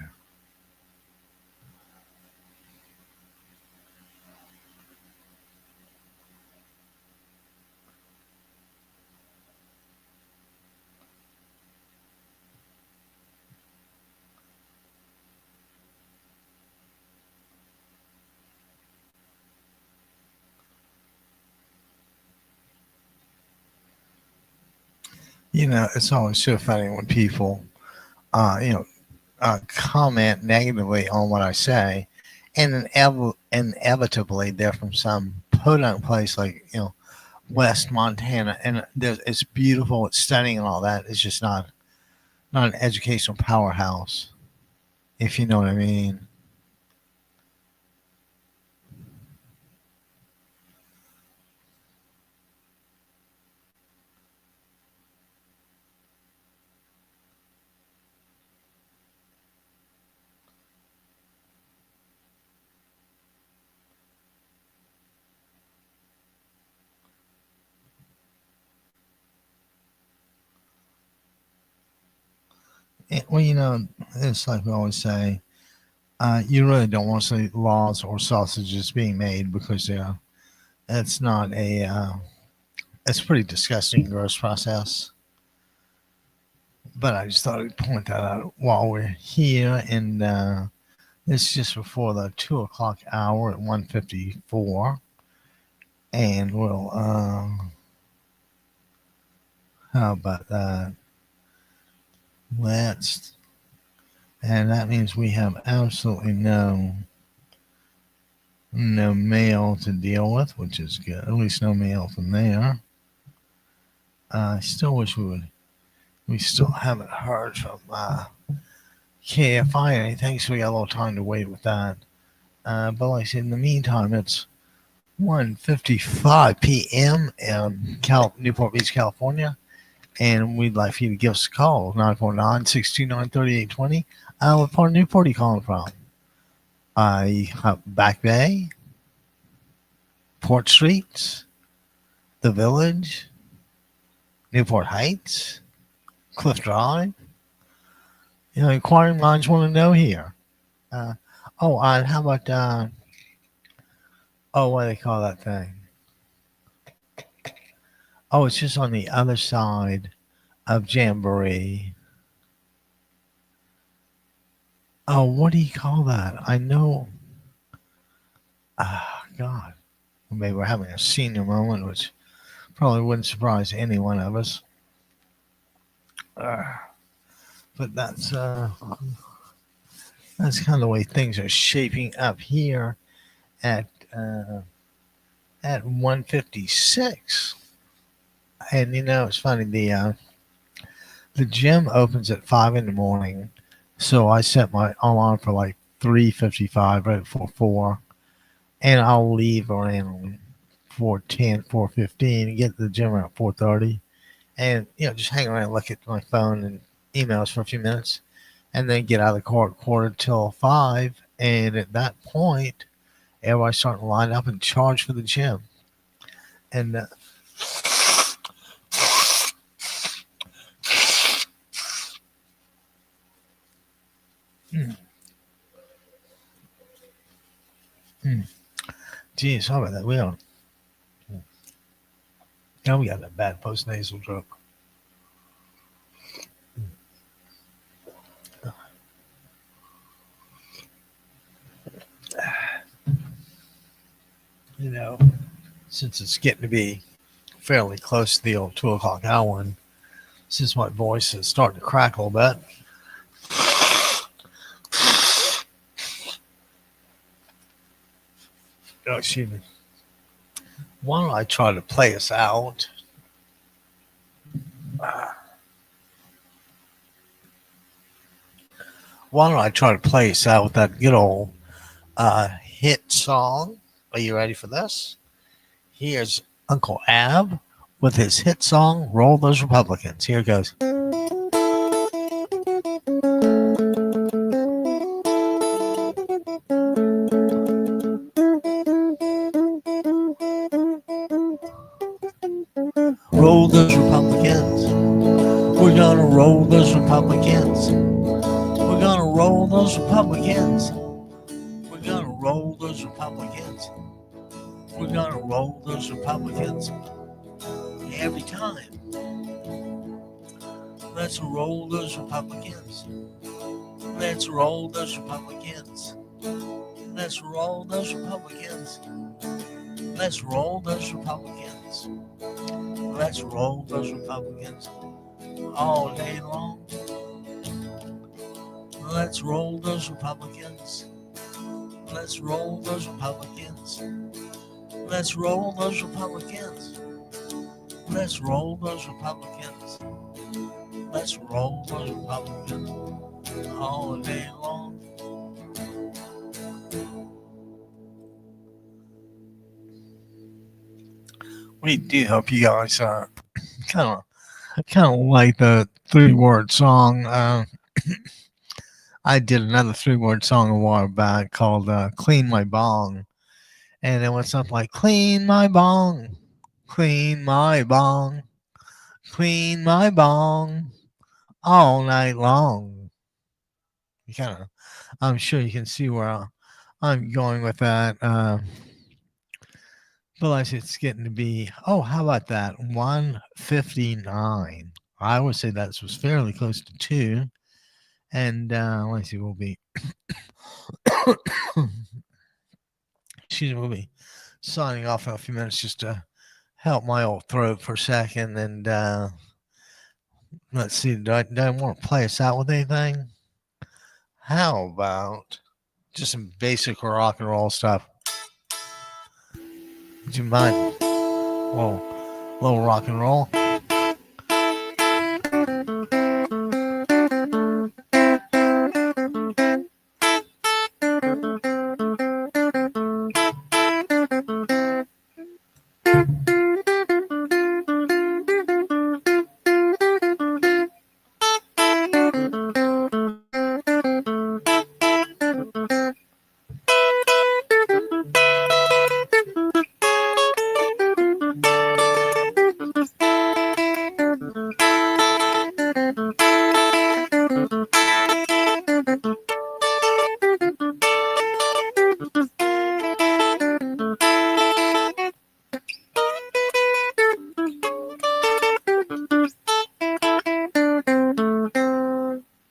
You know, it's always so funny when people, comment negatively on what I say, and inevitably they're from some podunk place like West Montana, and it's beautiful, it's stunning, and all that. It's just not an educational powerhouse, if you know what I mean. Well, it's like we always say, you really don't want to see laws or sausages being made because it's not it's a pretty disgusting, gross process. But I just thought I'd point that out while we're here, and it's just before the 2 o'clock hour at 1:54, and we'll how about that? Let's And that means we have absolutely no mail to deal with, which is good. At least no mail from there. I still wish we still haven't heard from KFI or anything, so we got a little time to wait with that. But like I said, in the meantime, it's 1:55 p.m. in Newport Beach, California, and we'd like for you to give us a call, 949-629-3820. What part of Newport are you calling from? Back Bay, Port Street, the Village, Newport Heights, Cliff Drive. Inquiring minds want to know here. And how about what do they call that thing? Oh, it's just on the other side of Jamboree. Oh, what do you call that? I know. God. Maybe we're having a senior moment, which probably wouldn't surprise any one of us. But that's kind of the way things are shaping up here at 1:56. And it's funny, the gym opens at 5 in the morning, so I set my alarm for like 3:55, right before 4, and I'll leave around 4:10, 4:15, and get to the gym around 4:30, and just hang around, look at my phone, and emails for a few minutes, and then get out of the court quarter till 5. And at that point, everybody's starting to line up and charge for the gym. And geez, how about that? We got that bad post nasal drip. You know, since it's getting to be fairly close to the old 2 o'clock hour, and since my voice is starting to crack a little bit, oh, excuse me. Why don't I try to play us out? Why don't I try to play us out with that good old hit song? Are you ready for this? Here's Uncle Ab with his hit song, Roll Those Republicans. Here it goes. Roll those Republicans. We're gonna roll those Republicans. We're gonna roll those Republicans. We're gonna roll those Republicans. We're gonna roll those Republicans every time. Let's roll those Republicans. Let's roll those Republicans. Let's roll those Republicans. Let's roll those Republicans. Let's roll those Republicans all day long. Let's roll those Republicans. Let's roll those Republicans. Let's roll those Republicans. Let's roll those Republicans. Let's roll those Republicans all day long. We do hope you guys kind of like the 3-word song. I did another 3-word song a while back called "Clean My Bong," and it went something like "Clean my bong, clean my bong, clean my bong all night long." You kind of, I'm sure you can see where I'm going with that. But it's getting to be, how about that? 1:59. I would say that was fairly close to 2. And let's see, we'll be, we'll be signing off in a few minutes just to help my old throat for a second. And let's see, do I want to play us out with anything? How about just some basic rock and roll stuff? Would you mind? Little rock and roll.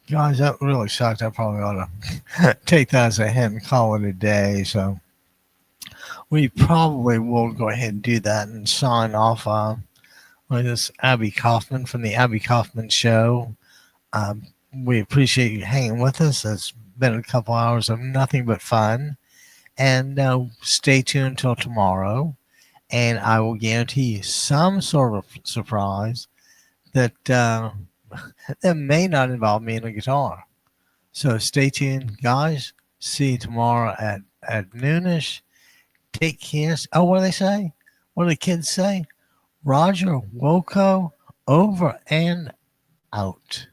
Guys, that really sucked. I probably ought to take that as a hint and call it a day. So we probably will go ahead and do that and sign off with this Abby Kaufman from the Abby Kaufman Show. We appreciate you hanging with us. It's been a couple hours of nothing but fun. And stay tuned till tomorrow. And I will guarantee you some sort of surprise that that may not involve me and a guitar. So stay tuned, guys. See you tomorrow at noonish. Take care. Oh, what do they say? What do the kids say? Roger Woko over and out.